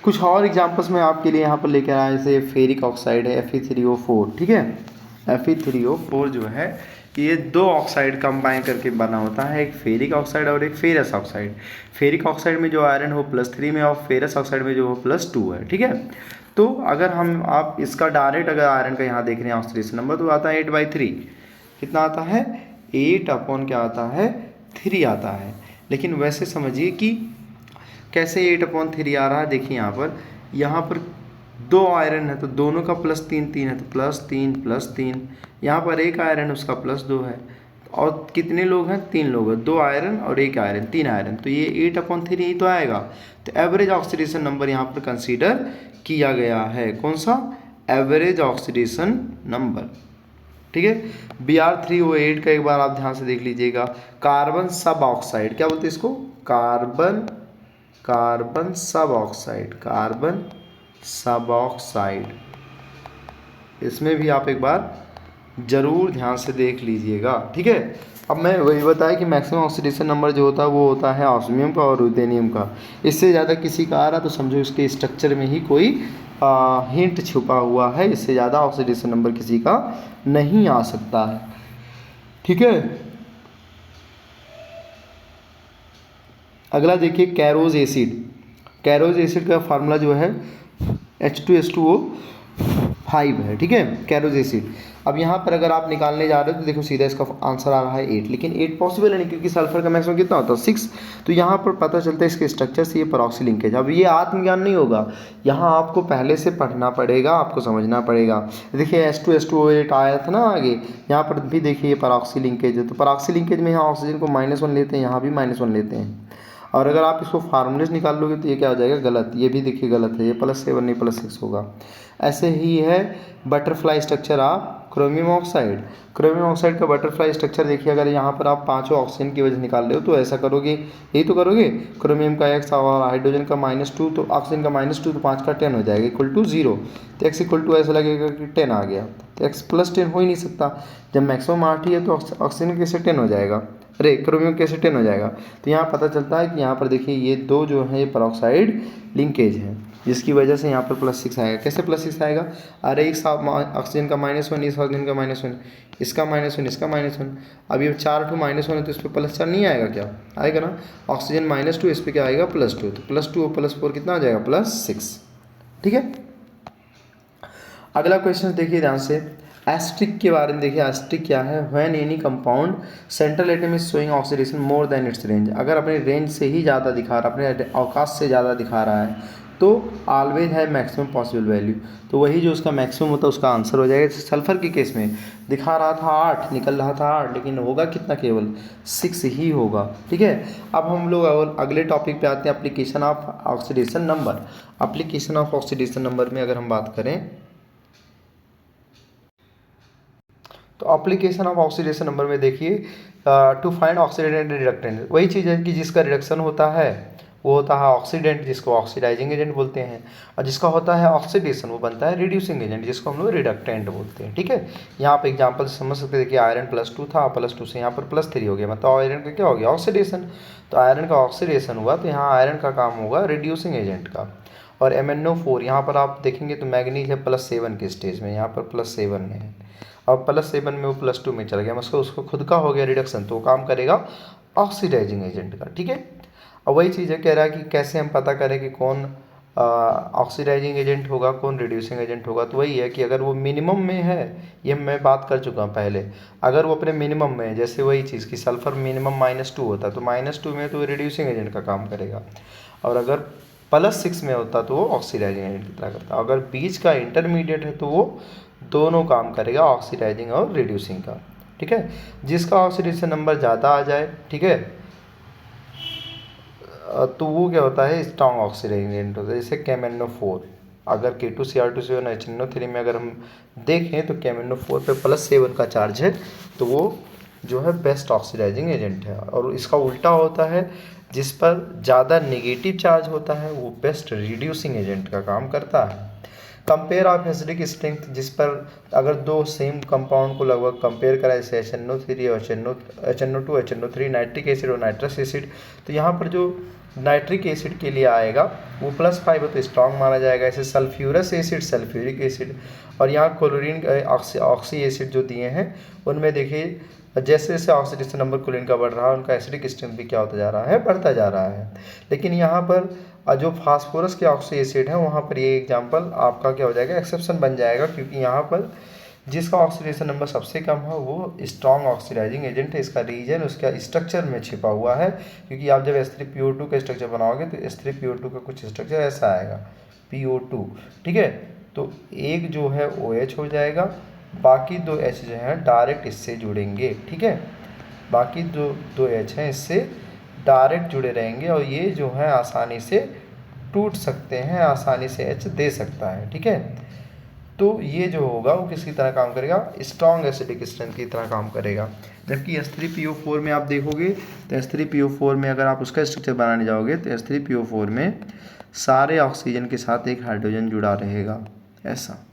कुछ और एग्जांपल्स मैं आपके लिए यहाँ पर लेकर आया, जैसे फेरिक ऑक्साइड है Fe3O4। ठीक है, Fe3O4 जो है ये 2 ऑक्साइड कंबाइन करके बना होता है, एक फेरिक ऑक्साइड और एक फेरस ऑक्साइड। फेरिक ऑक्साइड में जो आयरन हो +3 में और फेरस ऑक्साइड में जो हो +2 है। ठीक है, तो अगर आप इसका डायरेक्ट अगर आयरन का यहाँ देख रहे हैं ऑक्सीडेशन नंबर, तो आता है 8/3। कितना आता है, 8 अपॉन क्या आता है, 3 आता है। लेकिन वैसे समझिए कि कैसे 8/3 आ रहा है, देखिए यहाँ पर 2 आयरन है तो दोनों का +3 3 है, तो +3 यहाँ पर एक आयरन उसका +2 है, और कितने लोग हैं, 3 लोग हैं, 2 आयरन और 1 आयरन, 3 आयरन, तो ये 8/3 ही तो आएगा। तो एवरेज ऑक्सीडेशन नंबर यहाँ पर कंसीडर किया गया है, कौन सा, एवरेज ऑक्सीडेशन नंबर। ठीक है, Br3O8 का एक बार आप ध्यान से देख लीजिएगा, कार्बन सब ऑक्साइड, क्या बोलते हैं इसको, कार्बन सब ऑक्साइड, इसमें भी आप एक बार जरूर ध्यान से देख लीजिएगा। ठीक है, अब मैं वही बताया कि मैक्सिमम ऑक्सीडेशन नंबर जो होता है वो होता है ऑस्मियम का और रुथेनियम का। इससे ज़्यादा किसी का आ रहा तो समझो इसके स्ट्रक्चर में ही कोई हिंट छुपा हुआ है, इससे ज़्यादा ऑक्सीडेशन नंबर किसी का नहीं आ सकता है। ठीक है, अगला देखिए कैरोज एसिड का फार्मूला जो है H2SO5 है। ठीक है, कैरोज एसिड। अब यहाँ पर अगर आप निकालने जा रहे हो तो देखो सीधा इसका आंसर आ रहा है 8, लेकिन 8 पॉसिबल है नहीं क्योंकि सल्फर का मैक्सिमम कितना होता है, 6। तो यहाँ पर पता चलता है इसके स्ट्रक्चर से ये परऑक्सी लिंकेज। अब ये आत्मज्ञान नहीं होगा, यहाँ आपको पहले से पढ़ना पड़ेगा, आपको समझना पड़ेगा। देखिए H2SO8 आया था ना आगे, यहाँ पर भी देखिए ये परऑक्सी लिंकेज है, तो परऑक्सी लिंकेज में यहाँ ऑक्सीजन को -1 लेते हैं, यहाँ भी -1 लेते हैं, और अगर आप इसको फार्मूले से निकाल लोगे तो ये क्या हो जाएगा, गलत। ये भी देखिए गलत है, ये +7 नहीं +6 होगा। ऐसे ही है butterfly structure of chromium oxide का बटरफ्लाई स्ट्रक्चर देखिए, अगर यहाँ पर आप 5 ऑक्सीजन की वजह से निकाल रहे हो तो ऐसा करोगे, यही तो करोगे, क्रोमियम का X और हाइड्रोजन का -2 तो ऑक्सीजन का -2 तो 5 का 10 हो जाएगा = 0। तो X = ऐसा लगेगा कि 10 आ गया, तो X + 10 हो ही नहीं सकता, जब मैक्सिमम 8 ही है तो ऑक्सीजन कैसे 10 हो जाएगा, अरे क्रोमियम कैसे 10 हो जाएगा। तो यहाँ पता चलता है कि यहाँ पर देखिए ये 2 जो है ये परऑक्साइड लिंकेज है, जिसकी वजह से यहाँ पर +6 आएगा। कैसे +6 आएगा, अरे एक ऑक्सीजन का -1, इस ऑक्सीजन का -1, इसका -1, इसका -1, अब ये 4 ठो -1 है तो इस पर +4 नहीं आएगा, क्या आएगा ना, ऑक्सीजन -2, इस पर क्या आएगा, +2, तो +2 और +4 कितना आ जाएगा, +6। ठीक है, अगला क्वेश्चन देखिए ध्यान से, एस्ट्रिक के बारे में देखिए। एस्ट्रिक क्या है, when any compound central atom is showing oxidation more than it's range, अगर अपने रेंज से ही ज़्यादा दिखा रहा है, अपने अवकाश से ज़्यादा दिखा रहा है, तो ऑलवेज है मैक्सिमम पॉसिबल वैल्यू, तो वही जो उसका मैक्सिमम होता है उसका आंसर हो जाएगा। जैसे सल्फर के केस में दिखा रहा था 8, निकल रहा था 8, लेकिन होगा कितना, केवल 6 ही होगा। ठीक है, अब हम लोग अगले टॉपिक पे आते हैं, application of oxidation number. Application of oxidation number में अगर हम बात करें तो एप्लीकेशन ऑफ ऑक्सीडेशन नंबर में देखिए, टू फाइंड ऑक्सीडेंट रिडक्टेंट, वही चीज़ है कि जिसका रिडक्शन होता है वो होता है ऑक्सीडेंट, जिसको ऑक्सीडाइजिंग एजेंट बोलते हैं, और जिसका होता है ऑक्सीडेशन वो बनता है रिड्यूसिंग एजेंट, जिसको हम लोग रिडक्टेंट बोलते हैं। ठीक है, यहाँ पे एग्जांपल समझ सकते हैं, देखिए आयरन +2 था, +2 से यहाँ पर +3 हो गया, मतलब आयरन का क्या हो गया, ऑक्सीडेशन। तो आयरन का ऑक्सीडेशन हुआ तो यहाँ आयरन का काम होगा रिड्यूसिंग एजेंट का। और MnO4 यहाँ पर आप देखेंगे तो मैग्नीज है +7 के स्टेज में, यहाँ पर +7 में है, अब +7 में वो +2 में चल गया, मतलब उसको खुद का हो गया रिडक्शन, तो वो काम करेगा ऑक्सीडाइजिंग एजेंट का। ठीक है, अब वही चीज़ है, कह रहा है कि कैसे हम पता करें कि कौन ऑक्सीडाइजिंग एजेंट होगा, कौन रिड्यूसिंग एजेंट होगा। तो वही है कि अगर वो मिनिमम में है, ये मैं बात कर चुका हूँ पहले, अगर वो अपने मिनिमम में है, जैसे वही चीज़ कि सल्फर मिनिमम -2 होता है, तो -2 में तो वो रिड्यूसिंग एजेंट का काम करेगा, और अगर +6 में होता तो वो ऑक्सीडाइजिंग एजेंट की तरह करता। अगर बीच का इंटरमीडिएट है तो वो दोनों काम करेगा, ऑक्सीडाइजिंग और रिड्यूसिंग का। ठीक है, जिसका ऑक्सीडेशन नंबर ज़्यादा आ जाए, ठीक है, तो वो क्या होता है, स्ट्रॉन्ग ऑक्सीडाइजिंग एजेंट होता है, जैसे KMnO4। अगर K2Cr2CO HNO3 में अगर हम देखें तो KMnO4 पे +7 का चार्ज है, तो वो जो है बेस्ट ऑक्सीडाइजिंग एजेंट है। और इसका उल्टा होता है, जिस पर ज़्यादा नेगेटिव चार्ज होता है वो बेस्ट रिड्यूसिंग एजेंट का काम करता है। कंपेयर ऑफ एसिडिक स्ट्रेंथ, जिस पर अगर दो सेम कंपाउंड को लगभग कंपेयर करा, जैसे HNO3 और HNO2 HNO3, नाइट्रिक एसिड और नाइट्रस एसिड, तो यहाँ पर जो नाइट्रिक एसिड के लिए आएगा वो +5 है तो स्ट्रॉन्ग माना जाएगा, ऐसे सल्फ्यूरस एसिड, सल्फ्यूरिक एसिड, और यहाँ क्लोरीन ऑक्सी एसिड जो दिए हैं उनमें देखिए जैसे जैसे ऑक्सीडेशन नंबर क्लोरीन का बढ़ रहा है उनका एसिडिक स्ट्रेंथ भी क्या होता जा रहा है, बढ़ता जा रहा है। लेकिन यहाँ पर जो फास्फोरस के ऑक्सी एसिड है वहाँ पर ये एग्जाम्पल आपका क्या हो जाएगा, एक्सेप्शन बन जाएगा, क्योंकि यहाँ पर जिसका ऑक्सीडेशन नंबर सबसे कम है वो स्ट्रॉन्ग ऑक्सीडाइजिंग एजेंट है। इसका रीजन उसका स्ट्रक्चर में छिपा हुआ है, क्योंकि आप जब H3PO2 का स्ट्रक्चर बनाओगे तो H3PO2 का कुछ स्ट्रक्चर ऐसा आएगा, PO2। ठीक है, तो एक जो है OH हो जाएगा, बाकी 2 H जो हैं डायरेक्ट इससे जुड़ेंगे। ठीक है, बाकी दो H हैं इससे डायरेक्ट जुड़े रहेंगे, और ये जो है आसानी से टूट सकते हैं, आसानी से H दे सकता है। ठीक है, तो ये जो होगा वो किसकी तरह काम करेगा, स्ट्रॉन्ग एसिडिक स्ट्रेंथ की तरह काम करेगा। जबकि H3PO4 में आप देखोगे तो H3PO4 में अगर आप उसका स्ट्रक्चर बनाने जाओगे तो H3PO4 में सारे ऑक्सीजन के साथ एक हाइड्रोजन जुड़ा रहेगा, ऐसा।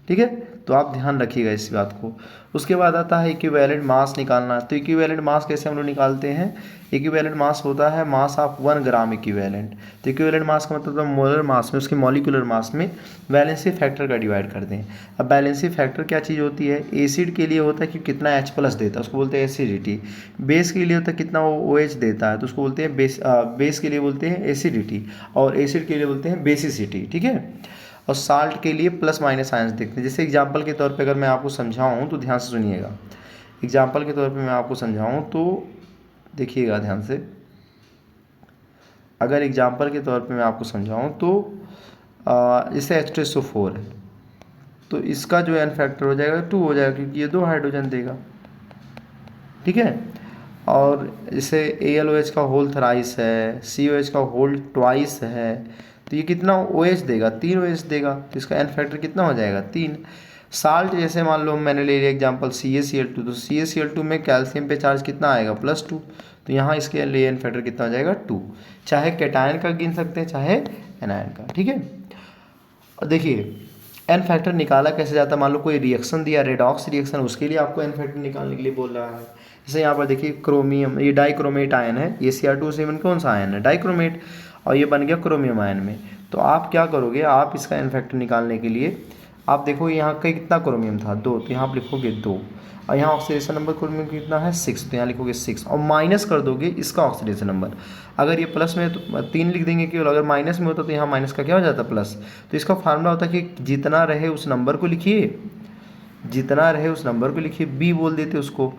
ठीक है, तो आप ध्यान रखिएगा इस बात को। उसके बाद आता है इक्विवेलेंट मास निकालना। तो इक्विवेलेंट मास कैसे हम लोग निकालते हैं, इक्विवेलेंट मास होता है मास ऑफ 1 ग्राम इक्विवेलेंट। तो इक्विवेलेंट मास का मतलब मोलर मास में, उसके मॉलिक्यूलर मास में वैलेंसी फैक्टर का डिवाइड कर दें। अब वैलेंसी फैक्टर क्या चीज़ होती है, एसिड के लिए होता है कि कितना H+ देता है उसको बोलते हैं एसिडिटी, बेस के लिए होता है कितना वो OH देता है तो उसको बोलते हैं बेस के लिए बोलते हैं एसिडिटी, और एसिड के लिए बोलते हैं बेसिसिटी। ठीक है, और साल्ट के लिए प्लस माइनस आयंस देखते हैं। जैसे एग्जांपल के तौर पे अगर मैं आपको समझाऊं तो ध्यान से सुनिएगा, एग्जांपल के तौर पे मैं आपको समझाऊं तो देखिएगा ध्यान से। अगर एग्जांपल के तौर पे मैं आपको समझाऊं तो जैसे H2SO4 है तो इसका जो एन फैक्टर हो जाएगा 2 हो जाएगा, क्योंकि ये 2 हाइड्रोजन देगा। ठीक है, और जैसे AlOH का होल थराइस है, COH का होल ट्वाइस है, तो ये कितना OH देगा, 3 OH देगा, तो इसका एन फैक्टर कितना हो जाएगा 3। साल्ट जैसे मान लो मैंने ले लिया एग्जांपल CaCl2, तो CaCl2 में कैल्शियम पे चार्ज कितना आएगा +2, तो यहाँ इसके लिए एन फैक्टर कितना हो जाएगा 2। चाहे कैटायन का गिन सकते हैं चाहे एनायन का। ठीक है, और देखिए एन फैक्टर निकाला कैसे जाता है, मान लो कोई रिएक्शन दिया रेडॉक्स रिएक्शन, उसके लिए आपको एन फैक्टर निकालने के लिए बोल रहा है। जैसे यहाँ पर देखिए क्रोमियम, ये डाइक्रोमेट आयन है, ये Cr2O7 कौन सा आयन है, डाइक्रोमेट, और ये बन गया क्रोमियम आयन में। तो आप क्या करोगे, आप इसका एन फैक्टर निकालने के लिए आप देखो यहाँ का कितना क्रोमियम था 2, तो यहाँ आप लिखोगे 2, और यहाँ ऑक्सीडेशन नंबर क्रोमियम कितना है 6, तो यहाँ लिखोगे 6, और माइनस कर दोगे इसका ऑक्सीडेशन नंबर। अगर ये प्लस में है तो 3 लिख देंगे केवल, अगर माइनस में होता तो यहाँ माइनस का क्या हो जाता प्लस। तो इसका फार्मूला होता है कि जितना रहे उस नंबर को लिखिए, जितना रहे उस नंबर को लिखिए, बी बोल देते उसको,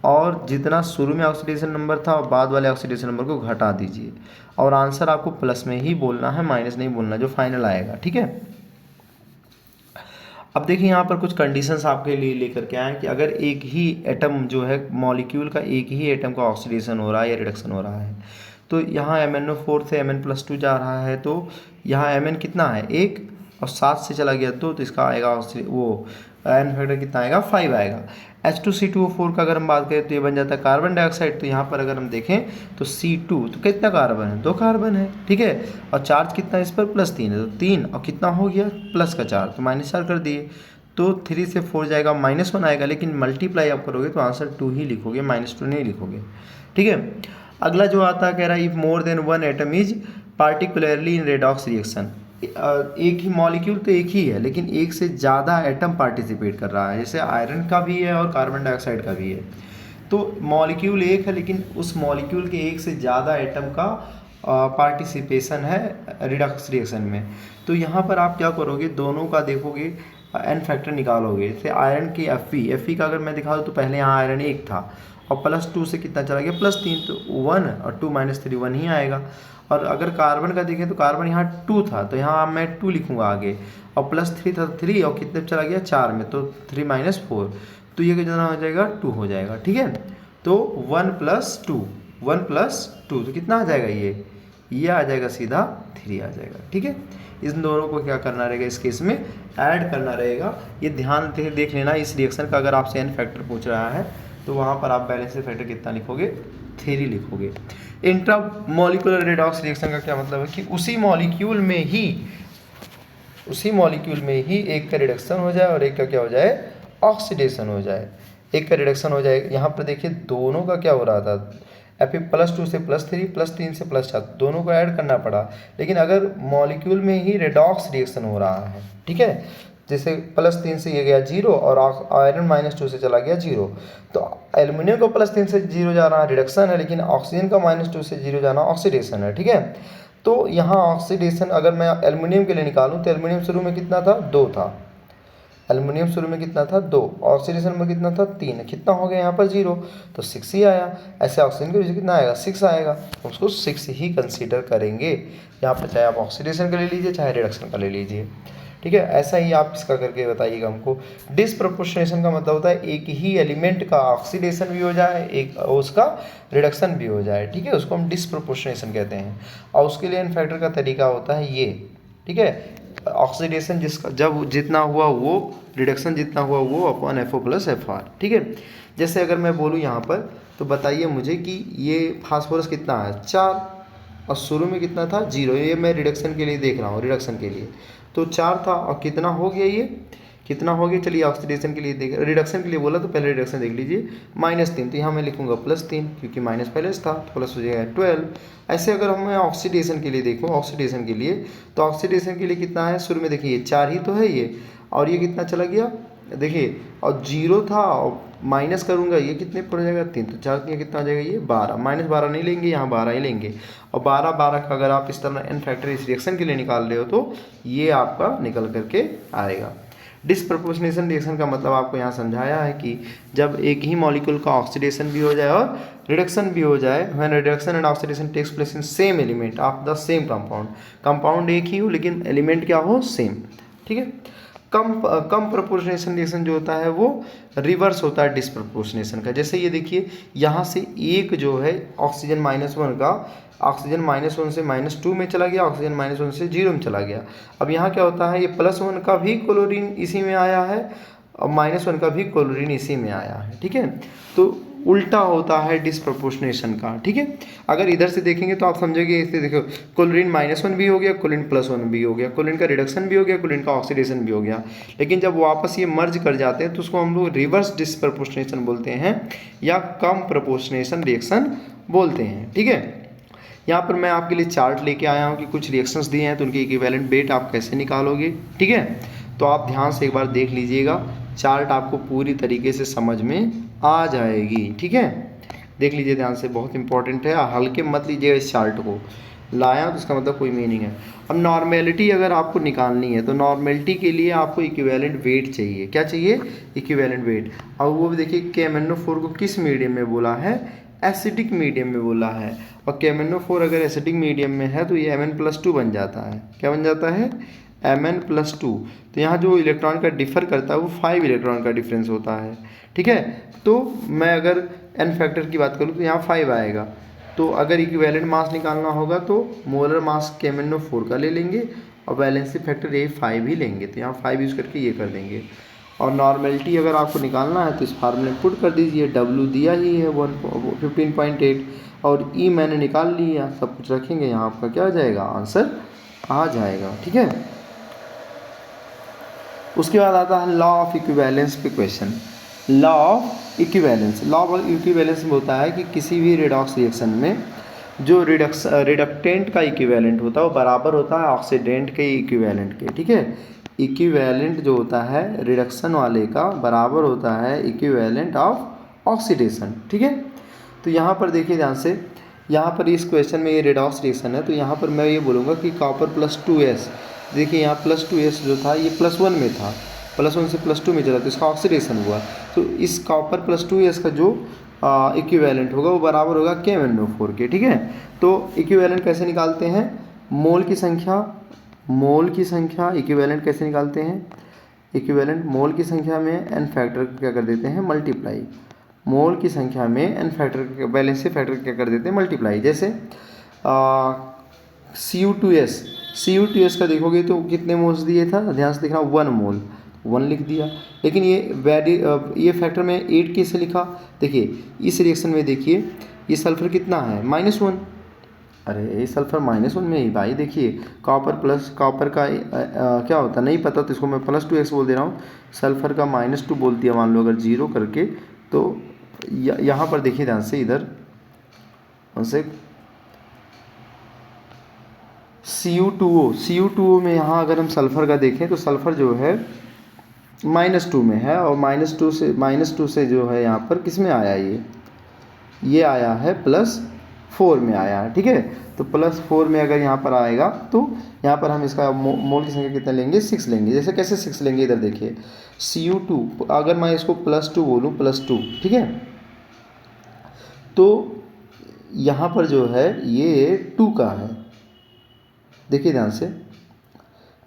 और जितना शुरू में ऑक्सीडेशन नंबर था और बाद वाले ऑक्सीडेशन नंबर को घटा दीजिए, और आंसर आपको प्लस में ही बोलना है, माइनस नहीं बोलना, जो फाइनल आएगा। ठीक है। अब देखिए यहाँ पर कुछ कंडीशंस आपके लिए लेकर के आए कि अगर एक ही एटम जो है मॉलिक्यूल का, एक ही एटम का ऑक्सीडेशन हो रहा है या रिडक्शन हो रहा है, तो यहाँ MnO4 से Mn+2 जा रहा है, तो यहाँ Mn कितना है 1 और 7 से चला गया 2, तो इसका आएगा वो एन फैक्टर कितना आएगा 5 आएगा। H2C2O4 का अगर हम बात करें तो ये बन जाता है कार्बन डाइऑक्साइड। तो यहाँ पर अगर हम देखें तो C2, तो कितना कार्बन है 2 कार्बन है। ठीक है। और चार्ज कितना है इस पर +3 है, तो 3 और कितना हो गया प्लस का 4, तो -4 कर दिए, तो 3 से 4 जाएगा -1 आएगा, लेकिन मल्टीप्लाई आप करोगे तो आंसर 2 ही लिखोगे, -2 नहीं लिखोगे। ठीक है। अगला जो आता है कह रहा है if more than one atom is particularly in redox reaction, एक ही मॉलिक्यूल तो एक ही है लेकिन एक से ज़्यादा एटम पार्टिसिपेट कर रहा है, जैसे आयरन का भी है और कार्बन डाइऑक्साइड का भी है। तो मॉलिक्यूल एक है लेकिन उस मॉलिक्यूल के एक से ज़्यादा एटम का पार्टिसिपेशन है रिडक्स रिएक्शन में। तो यहाँ पर आप क्या करोगे, दोनों का देखोगे एन फैक्टर निकालोगे। जैसे आयरन की Fe का अगर मैं दिखा दूँ तो पहले यहाँ आयरन 1 था और +2 से कितना चला गया +3, तो 1 और 2 - 3 1 ही आएगा। और अगर कार्बन का देखें तो कार्बन यहाँ 2 था, तो यहाँ मैं 2 लिखूँगा आगे, और +3 था 3, और कितने चला गया 4 में, तो 3 - 4, तो ये कितना हो जाएगा 2 हो जाएगा। ठीक है। तो 1 + 2 तो कितना आ जाएगा, ये आ जाएगा सीधा 3 आ जाएगा। ठीक है। इन दोनों को क्या करना रहेगा, इस केस में ऐड करना रहेगा। ये ध्यान देख लेना इस रिएक्शन का, अगर आपसे एन फैक्टर पूछ रहा है तो वहाँ पर आप बैलेंस फैक्टर कितना लिखोगे 3 लिखोगे। इंट्रा मॉलिक्यूलर रेडॉक्स रिएक्शन का क्या मतलब है कि उसी मॉलिक्यूल में ही एक का रिडक्शन हो जाए और एक का क्या हो जाए ऑक्सीडेशन हो जाए, एक का रिडक्शन हो जाए। यहाँ पर देखिए दोनों का क्या हो रहा था, Fe+2 से +3, +3 से +4, दोनों को ऐड करना पड़ा। लेकिन अगर मॉलिक्यूल में ही रेडॉक्स रिएक्शन हो रहा है, ठीक है, जैसे +3 से ये गया 0 और आयरन -2 से चला गया 0, तो एल्युमिनियम को +3 से 0 जाना रिडक्शन है, लेकिन ऑक्सीजन का -2 से 0 जाना ऑक्सीडेशन है। ठीक है। तो यहाँ ऑक्सीडेशन अगर मैं एल्युमिनियम के लिए निकालूँ तो एल्युमिनियम शुरू में कितना था 2 था, एल्युमिनियम शुरू में कितना था 2, ऑक्सीडेशन में कितना था 3, कितना हो गया यहाँ पर 0, तो 6 ही आया। ऐसे ऑक्सीजन के वजह कितना आएगा 6 आएगा, उसको 6 ही कंसीडर करेंगे यहाँ पर, चाहे आप ऑक्सीडेशन का ले लीजिए चाहे रिडक्शन का ले लीजिए। ठीक है। ऐसा ही आप इसका करके बताइएगा हमको। डिसप्रोपोर्शनेशन का मतलब होता है एक ही एलिमेंट का ऑक्सीडेशन भी हो जाए, एक उसका रिडक्शन भी हो जाए। ठीक है। उसको हम डिसप्रोपोर्शनेशन कहते हैं, और उसके लिए एन फैक्टर का तरीका होता है ये। ठीक है। ऑक्सीडेशन जिसका जब जितना हुआ वो, रिडक्शन जितना हुआ वो अपॉन FO+FR। ठीक है। जैसे अगर मैं बोलूँ यहाँ पर तो बताइए मुझे कि ये फास्फोरस कितना है 4 और शुरू में कितना था 0, ये मैं रिडक्शन के लिए देख रहा हूँ, रिडक्शन के लिए तो 4 था और कितना हो गया, ये कितना हो गया, चलिए ऑक्सीडेशन के लिए देख, रिडक्शन के लिए बोला तो पहले रिडक्शन देख लीजिए -3, तो यहाँ मैं लिखूँगा +3 क्योंकि माइनस पहले से था, तो प्लस हो जाएगा 12। ऐसे अगर मैं ऑक्सीडेशन के लिए देखूँ, ऑक्सीडेशन के लिए तो ऑक्सीडेशन के लिए कितना है, शुरू में देखिए 4 ही तो है ये, और ये कितना चला गया देखिए, और 0 था और माइनस करूँगा ये कितने पड़ जाएगा 3, तो 4 का कितना आ जाएगा ये 12, -12 नहीं लेंगे, यहाँ 12 ही लेंगे। और 12 का अगर आप इस तरह एन फैक्टर इस रिएक्शन के लिए निकाल रहे हो तो ये आपका निकल करके आएगा। डिसप्रोपोर्शनेशन रिएक्शन का मतलब आपको यहाँ समझाया है कि जब एक ही मॉलिक्यूल का ऑक्सीडेशन भी हो जाए और रिडक्शन भी हो जाए, when reduction and oxidation takes place in same element of the same compound, compound एक ही हो लेकिन एलिमेंट क्या हो सेम। ठीक है। कम प्रोपोर्शनेशन रिएक्शन जो होता है वो रिवर्स होता है डिसप्रोपोर्शनेशन का। जैसे ये देखिए यहाँ से एक जो है ऑक्सीजन -1 का, ऑक्सीजन -1 से -2 में चला गया, ऑक्सीजन -1 से 0 में चला गया। अब यहाँ क्या होता है, ये +1 का भी क्लोरीन इसी में आया है और -1 का भी क्लोरीन इसी में आया है। ठीक है। तो उल्टा होता है डिसप्रोपोर्शनेशन का। ठीक है। अगर इधर से देखेंगे तो आप समझेंगे, इससे देखो क्लोरीन -1 भी हो गया, क्लोरीन +1 भी हो गया, क्लोरीन का रिडक्शन भी हो गया, क्लोरीन का ऑक्सीडेशन भी हो गया। लेकिन जब वापस ये मर्ज कर जाते हैं तो उसको हम लोग रिवर्स डिसप्रोपोर्शनेशन बोलते हैं या कम प्रोपोर्शनेशन रिएक्शन बोलते हैं। ठीक है। यहाँ पर मैं आपके लिए चार्ट लेके आया हूँ कि कुछ रिएक्शंस दिए हैं तो उनके इक्विवेलेंट वेट आप कैसे निकालोगे। ठीक है। तो आप ध्यान से एक बार देख लीजिएगा, चार्ट आपको पूरी तरीके से समझ में आ जाएगी। ठीक है। देख लीजिए ध्यान से, बहुत इंपॉर्टेंट है, हल्के मत लीजिएगा इस चार्ट को। लाया तो इसका मतलब कोई मीनिंग है। अब नॉर्मेलिटी अगर आपको निकालनी है तो नॉर्मेलिटी के लिए आपको इक्विवेलेंट वेट चाहिए। क्या चाहिए? Equivalent weight. अब वो भी देखिए KMnO4 को किस मीडियम में बोला है? एसिडिक मीडियम में बोला है। और KMnO4 अगर एसिडिक मीडियम में है तो ये Mn+2 बन जाता है। क्या बन जाता है? Mn+2। तो यहाँ जो इलेक्ट्रॉन का डिफर करता है वो 5 इलेक्ट्रॉन का डिफरेंस होता है। ठीक है, तो मैं अगर n फैक्टर की बात करूँ तो यहाँ 5 आएगा। तो अगर इक्विवेलेंट मास निकालना होगा तो मोलर मास KMnO4 का ले लेंगे और वैलेंसी फैक्टर यही 5 ही लेंगे। तो यहाँ 5 यूज़ करके ये कर देंगे। और नॉर्मेलिटी अगर आपको निकालना है तो इस फार्मूले में पुट कर दीजिए। W दिया ही है 15.8 और E मैंने निकाल लिया। सब कुछ रखेंगे, यहाँ आपका क्या आ जाएगा? आंसर आ जाएगा। ठीक है, उसके बाद आता है लॉ ऑफ इक्विवेलेंस पे क्वेश्चन। लॉ ऑफ इक्विवेलेंस में होता है कि किसी भी रेडॉक्स रिएक्शन में जो रिडक्टेंट का इक्विवेलेंट होता है वो बराबर होता है ऑक्सीडेंट के इक्विवेलेंट के। ठीक है, इक्विवेलेंट जो होता है रिडक्शन वाले का बराबर होता है इक्विवेलेंट ऑफ ऑक्सीडेशन। ठीक है, तो यहाँ पर देखिए ध्यान से, यहाँ पर इस क्वेश्चन में ये रेडॉक्स रिएक्शन है तो यहाँ पर मैं ये बोलूँगा कि कॉपर +2s, देखिए यहाँ +2s जो था ये +1 में था, +1 से +2 में चला तो इसका ऑक्सीडेशन हुआ। तो इस कॉपर +2s का जो इक्विवेलेंट होगा वो बराबर होगा KMnO4 के। ठीक है, तो इक्विवेलेंट कैसे निकालते हैं? मोल की संख्या इक्विवेलेंट कैसे निकालते हैं? इक्विवेलेंट मोल की संख्या में n फैक्टर क्या कर देते हैं? मल्टीप्लाई। मोल की संख्या में n फैक्टर वैलेंसी फैक्टर क्या कर देते हैं? मल्टीप्लाई। जैसे CU2s का देखोगे तो कितने मोल्स दिए था? ध्यान से देखना, 1 मोल, 1 लिख दिया। लेकिन ये फैक्टर में 8 कैसे लिखा? देखिए इस रिएक्शन में देखिए ये सल्फर कितना है? -1। अरे ये सल्फर -1 में ही भाई। देखिए कॉपर का क्या होता है नहीं पता तो इसको मैं +2x बोल दे रहा हूँ। सल्फर का -2 बोल दिया मान लो अगर 0 करके, तो यहाँ पर देखिए ध्यान से, इधर उनसे CU2O में यहाँ अगर हम सल्फ़र का देखें तो सल्फ़र जो है -2 में है और -2 से जो है यहाँ पर किस में आया? ये आया है +4 में आया है। ठीक है, तो +4 में अगर यहाँ पर आएगा तो यहाँ पर हम इसका मोल की संख्या कितना लेंगे? 6 लेंगे। जैसे कैसे 6 लेंगे? इधर देखिए CU2, अगर मैं इसको +2 बोलूँ, +2, ठीक है, तो यहाँ पर जो है ये 2 का है। देखिए ध्यान से,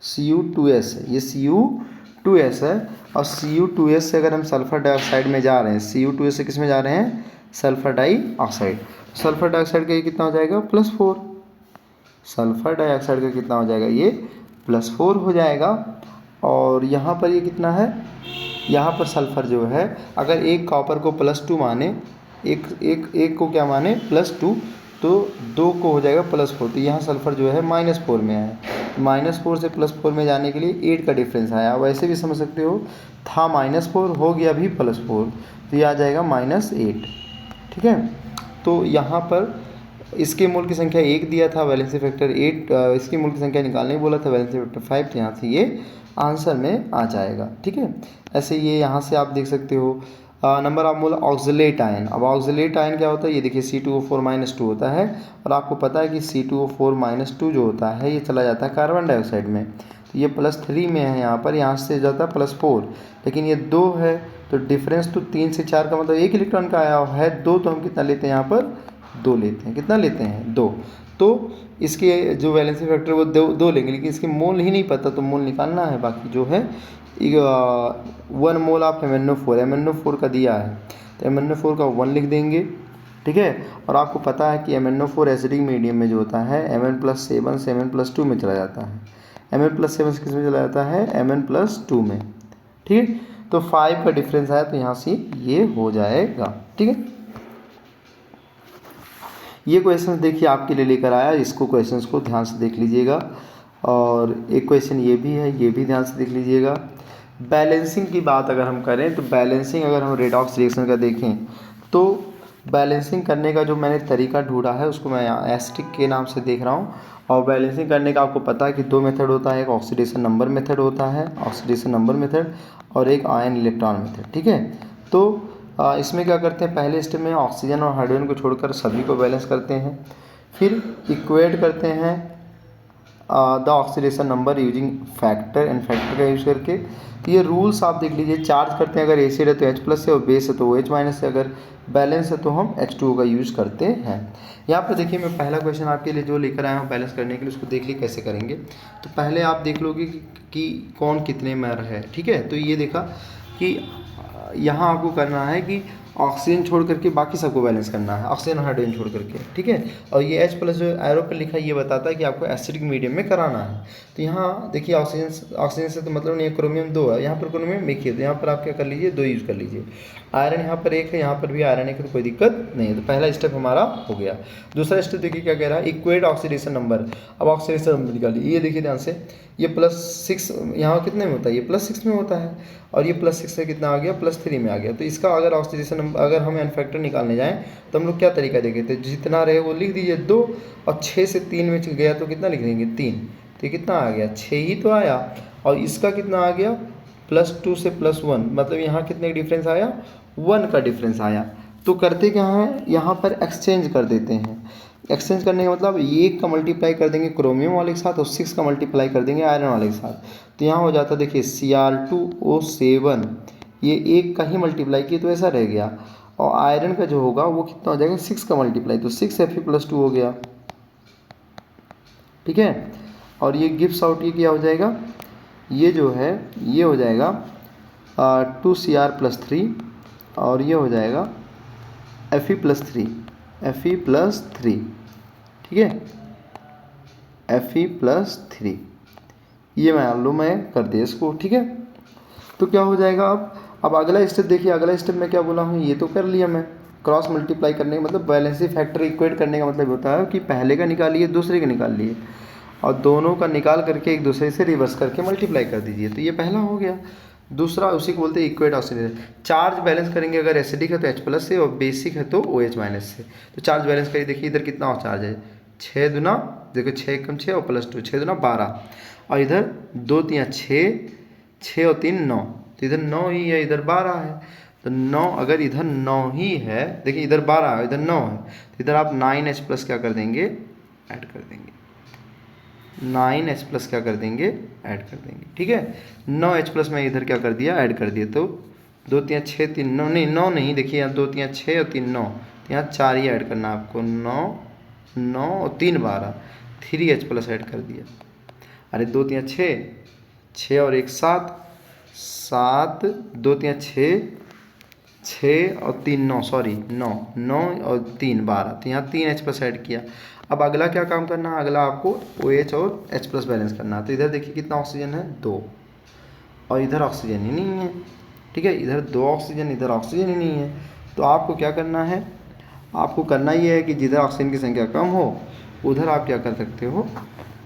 CU2s है, ये CU2s है और CU2s से अगर हम सल्फ़र डाइऑक्साइड में जा रहे हैं, CU2s से किस में जा रहे हैं? Sulphur dioxide. सल्फ़र डाइऑक्साइड का ये कितना हो जाएगा? +4। सल्फ़र डाइऑक्साइड का कितना हो जाएगा? ये +4 हो जाएगा। और यहाँ पर ये कितना है? यहाँ पर सल्फ़र जो है अगर एक कॉपर को +2 माने, एक को क्या माने? +2, तो 2 को हो जाएगा +4। तो यहाँ सल्फ़र जो है -4 में है। -4 से +4 में जाने के लिए 8 का डिफरेंस आया। वैसे भी समझ सकते हो, था -4 हो गया भी +4, तो ये आ जाएगा -8। ठीक है, तो यहाँ पर इसके मोल की संख्या 1 दिया था, वैलेंसी फैक्टर 8, इसके मोल की संख्या निकालने बोला था, वैलेंसी फैक्टर 5, तो यहाँ से ये आंसर में आ जाएगा। ठीक है, ऐसे ये यहाँ से आप देख सकते हो number of mole oxalate ion. अब ऑक्सलेट आयन क्या होता है? ये देखिए C2O4 - 2 होता है और आपको पता है कि C2O4 - 2 जो होता है ये चला जाता है कार्बन डाइऑक्साइड में, तो ये +3 में है, यहाँ पर यहाँ से जाता है +4, लेकिन ये 2 है तो डिफरेंस तो 3 से 4 का मतलब 1 इलेक्ट्रॉन का आया है। 2 तो हम कितना लेते हैं? यहाँ पर 2 लेते हैं। कितना लेते हैं? 2। तो इसके जो वैलेंसी फैक्टर वो 2 लेंगे, लेकिन इसके मोल ही नहीं पता तो मोल निकालना है। बाकी जो है 1 मोल ऑफ MnO4 का दिया है तो MnO4 का 1 लिख देंगे। ठीक है, और आपको पता है कि MnO4 एसिडिक मीडियम में जो होता है Mn+7 से Mn+2 में चला जाता है। Mn+7 से किस में चला जाता है? Mn+2 में। ठीक है, तो 5 का डिफरेंस आया तो यहाँ से ये हो जाएगा। ठीक है, ये क्वेश्चन देखिए आपके लिए लेकर आया, इसको क्वेश्चंस को ध्यान से देख लीजिएगा। और एक क्वेश्चन ये भी है, ये भी ध्यान से देख लीजिएगा। बैलेंसिंग की बात अगर हम करें तो बैलेंसिंग अगर हम रेडॉक्स रिएक्शन का देखें तो बैलेंसिंग करने का जो मैंने तरीका ढूंढा है उसको मैं यहाँ एस्टिक के नाम से देख रहा हूँ। और बैलेंसिंग करने का आपको पता है कि 2 मेथड होता है, एक ऑक्सीडेशन नंबर मेथड होता है, ऑक्सीडेशन नंबर मेथड, और एक आयन इलेक्ट्रॉन मेथड। ठीक है, तो इसमें क्या करते हैं? पहले स्टेप में ऑक्सीजन और हाइड्रोजन को छोड़कर सभी को बैलेंस करते हैं। फिर इक्वेट करते हैं the oxidation number using factor and factor का यूज़ करके। तो ये रूल्स आप देख लीजिए, चार्ज करते हैं अगर एसिड है तो H प्लस है और बेस है तो OH माइनस है, अगर बैलेंस है तो हम H2O का यूज़ करते हैं। यहाँ पर देखिए मैं पहला क्वेश्चन आपके लिए जो लेकर आया हूँ बैलेंस करने के लिए, उसको देख लीजिए कैसे करेंगे। तो पहले आप देख लोगे कि कौन कितने में है, ठीक है। तो ये देखा कि यहाँ आपको करना है कि ऑक्सीजन छोड़ करके बाकी सबको बैलेंस करना है, ऑक्सीजन हाइड्रोजन छोड़ करके, ठीक है। और ये H प्लस जो एरो पर लिखा है ये बताता है कि आपको एसिडिक मीडियम में कराना है। तो यहाँ देखिए ऑक्सीजन से तो मतलब नहीं है, क्रोमियम 2 है, यहाँ पर क्रोमियम एक ही है, तो यहाँ पर आप क्या कर लीजिए 2 यूज़ कर लीजिए। आयरन यहाँ पर 1 है, यहाँ पर भी आयरन 1 है, तो कोई दिक्कत नहीं है। तो पहला स्टेप हमारा हो गया। दूसरा स्टेप देखिए क्या कह रहा है, इक्वेट ऑक्सीडेशन नंबर। अब ऑक्सीडेशन नंबर निकालिए, ये देखिए ध्यान से, ये +6 यहाँ कितने में होता है, ये +6 में होता है, और ये +6 से कितना आ गया, +3 में आ गया। तो इसका अगर ऑक्सीडेशन नंबर, अगर हम एन फैक्टर निकालने जाएँ तो हम लोग क्या तरीका देखे थे, जितना रहे वो लिख दीजिए 2, और 6 से 3 में गया तो कितना लिख देंगे 3, तो ये कितना आ गया 6 ही तो आया। और इसका कितना आ गया +2 से +1, मतलब यहाँ कितने का डिफरेंस आया, 1 का डिफरेंस आया। तो करते क्या है, यहाँ पर एक्सचेंज कर देते हैं। एक्सचेंज करने का मतलब ये का मल्टीप्लाई कर देंगे क्रोमियम वाले के साथ और 6 का मल्टीप्लाई कर देंगे आयरन वाले के साथ। तो यहाँ हो जाता है देखिए Cr2O7, ये 1 का ही मल्टीप्लाई किया तो ऐसा रह गया, और आयरन का जो होगा वो कितना हो जाएगा 6 का मल्टीप्लाई, तो 6Fe+2 हो गया, ठीक है। और ये गिव्स आउट ये क्या हो जाएगा, ये जो है ये हो जाएगा 2Cr+3, और ये हो जाएगा Fe+3, Fe+3, ठीक है, Fe+3, ये मान लो मैं कर दिया इसको, ठीक है। तो क्या हो जाएगा अब अगला स्टेप देखिए, अगला स्टेप में क्या बोला हूँ, ये तो कर लिया मैं, क्रॉस मल्टीप्लाई करने का मतलब बैलेंसिंग फैक्टर इक्वेट करने का मतलब होता है कि पहले का निकालिए दूसरे का निकाल लिए, और दोनों का निकाल करके एक दूसरे से रिवर्स करके मल्टीप्लाई कर दीजिए। तो ये पहला हो गया। दूसरा उसी को बोलते हैं इक्वेट ऑक्सीडेशन। चार्ज बैलेंस करेंगे, अगर एसिडिक है तो H प्लस से और बेसिक है तो OH माइनस से। तो चार्ज बैलेंस करिए, देखिए इधर कितना चार्ज है, 6 दूना देखो 6 कम 6 और +2, 6 दूना 12, और इधर 2 3 6, 6 और 3 9, तो इधर 9 ही है, इधर 12 है। तो 9 अगर इधर 9 ही है, देखिए इधर 12 है इधर 9 है, तो इधर आप 9H प्लस क्या कर देंगे, ऐड कर देंगे, 9H प्लस क्या कर देंगे, ऐड कर देंगे, ठीक है। 9H प्लस में इधर क्या कर दिया, ऐड कर दिया, तो 2 3 6 3 9 नहीं 9 नहीं, देखिए यहाँ 2 3 6 और 3 9, तो यहाँ 4 ही ऐड करना आपको, 9 9 और 3 12, 3H प्लस ऐड कर दिया। अरे 2 3 6, 6 और 1 7, 7 2 3 6, 6 और 3 9, सॉरी 9 9 और 3 12, तो यहाँ 3H प्लस ऐड किया। अब अगला क्या काम करना है, अगला आपको OH और H प्लस बैलेंस करना है। तो इधर देखिए कितना ऑक्सीजन है 2, और इधर ऑक्सीजन ही नहीं है, ठीक है, इधर 2 ऑक्सीजन, इधर ऑक्सीजन ही नहीं है। तो आपको क्या करना है, आपको करना ये है कि जिधर ऑक्सीजन की संख्या कम हो उधर आप क्या कर सकते हो,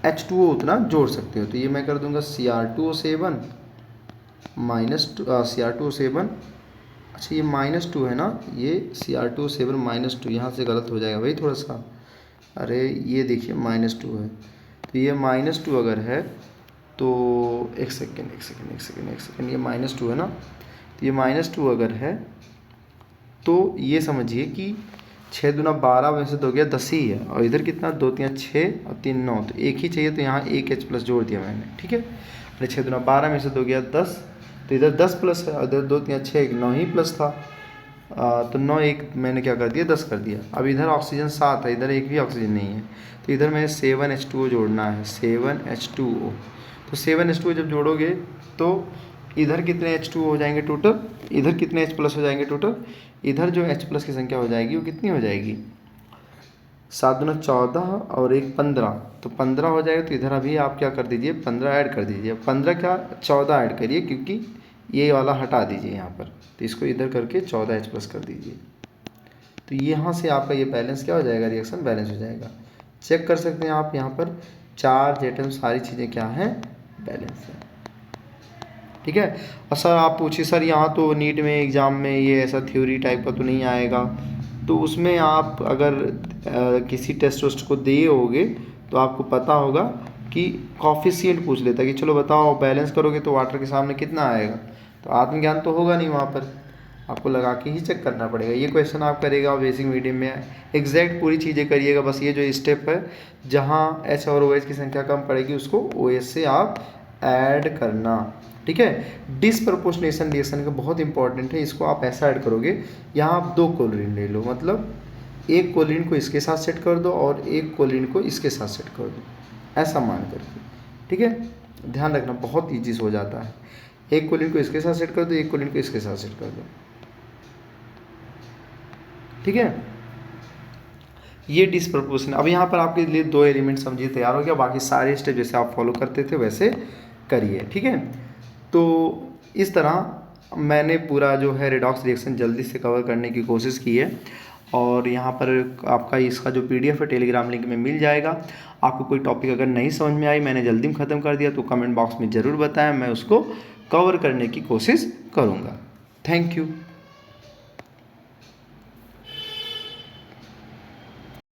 H2O उतना जोड़ सकते हो। तो ये मैं कर दूंगा Cr2O7 Cr2O7, अच्छा ये -2 है ना, ये Cr2O7 -2, यहाँ से गलत हो जाएगा भाई थोड़ा सा, अरे ये देखिए -2 है, तो ये -2 अगर है तो एक सेकेंड, ये -2 है ना, तो ये -2 अगर है तो ये समझिए कि 6 दूना 12 में से 2 गया 10 ही है, और इधर कितना 2 3 6 और 3 9, तो 1 ही चाहिए, तो यहाँ 1H प्लस जोड़ दिया मैंने, ठीक है। अरे 6 दूना 12 में से 2 गया 10, तो इधर 10 प्लस है, इधर 2 3 6 9 ही प्लस था, तो 9 1 मैंने क्या कर दिया 10 कर दिया। अब इधर ऑक्सीजन 7 है, इधर एक भी ऑक्सीजन नहीं है, तो इधर मैं 7H2O जोड़ना है, 7H2O। तो 7H2O जब जोड़ोगे तो इधर कितने H2O हो जाएंगे टोटल, इधर कितने H प्लस हो जाएंगे टोटल, इधर जो H प्लस की संख्या हो जाएगी वो कितनी हो जाएगी, 7 दूना 14 और 1 15, तो 15 हो जाएगा। तो इधर अभी आप क्या कर दीजिए 15 ऐड कर दीजिए, 15 क्या 14 ऐड करिए, क्योंकि ये वाला हटा दीजिए यहाँ पर, तो इसको इधर करके 14H प्लस कर दीजिए। तो यहाँ से आपका ये बैलेंस क्या हो जाएगा, रिएक्शन बैलेंस हो जाएगा। चेक कर सकते हैं आप यहाँ पर चार्ज एटम सारी चीज़ें क्या हैं, बैलेंस है, ठीक है। और सर आप पूछिए सर यहाँ तो नीट में एग्ज़ाम में ये ऐसा थ्योरी टाइप का तो नहीं आएगा, तो उसमें आप अगर किसी टेस्ट वेस्ट को दिए होगे तो आपको पता होगा कि कॉफिशिएंट पूछ लेता है कि चलो बताओ बैलेंस करोगे तो वाटर के सामने कितना आएगा, तो आत्मज्ञान तो होगा नहीं वहाँ पर। आपको लगा के ही चेक करना पड़ेगा। ये क्वेश्चन आप करेगा बेसिक मीडियम में, एग्जैक्ट पूरी चीज़ें करिएगा। बस ये जो स्टेप है जहाँ एच और ओ एच की संख्या कम पड़ेगी उसको ओ एच से आप ऐड करना, ठीक है। डिसप्रपोर्शनेशन रिएक्शन का बहुत इंपॉर्टेंट है, इसको आप ऐसा ऐड करोगे, यहाँ आप 2 कोलिन ले लो, मतलब एक कोलिन को इसके साथ सेट कर दो और एक कोलिन को इसके साथ सेट कर दो, ऐसा मान करके, ठीक है। ध्यान रखना बहुत ईजी हो जाता है। एक कोलिन को इसके साथ सेट कर दो, एक कोलिन को इसके साथ सेट कर दो, ठीक है। ये डिसप्रपोर्शन। अब यहाँ पर आपके लिए 2 एलिमेंट समझिए तैयार हो गया, बाकी सारे स्टेप जैसे आप फॉलो करते थे वैसे करिए, ठीक है। तो इस तरह मैंने पूरा जो है रेडॉक्स रिएक्शन जल्दी से कवर करने की कोशिश की है, और यहाँ पर आपका इसका जो PDF है टेलीग्राम लिंक में मिल जाएगा। आपको कोई टॉपिक अगर नहीं समझ में आई, मैंने जल्दी में ख़त्म कर दिया, तो कमेंट बॉक्स में ज़रूर बताएं, मैं उसको कवर करने की कोशिश करूँगा। Thank you.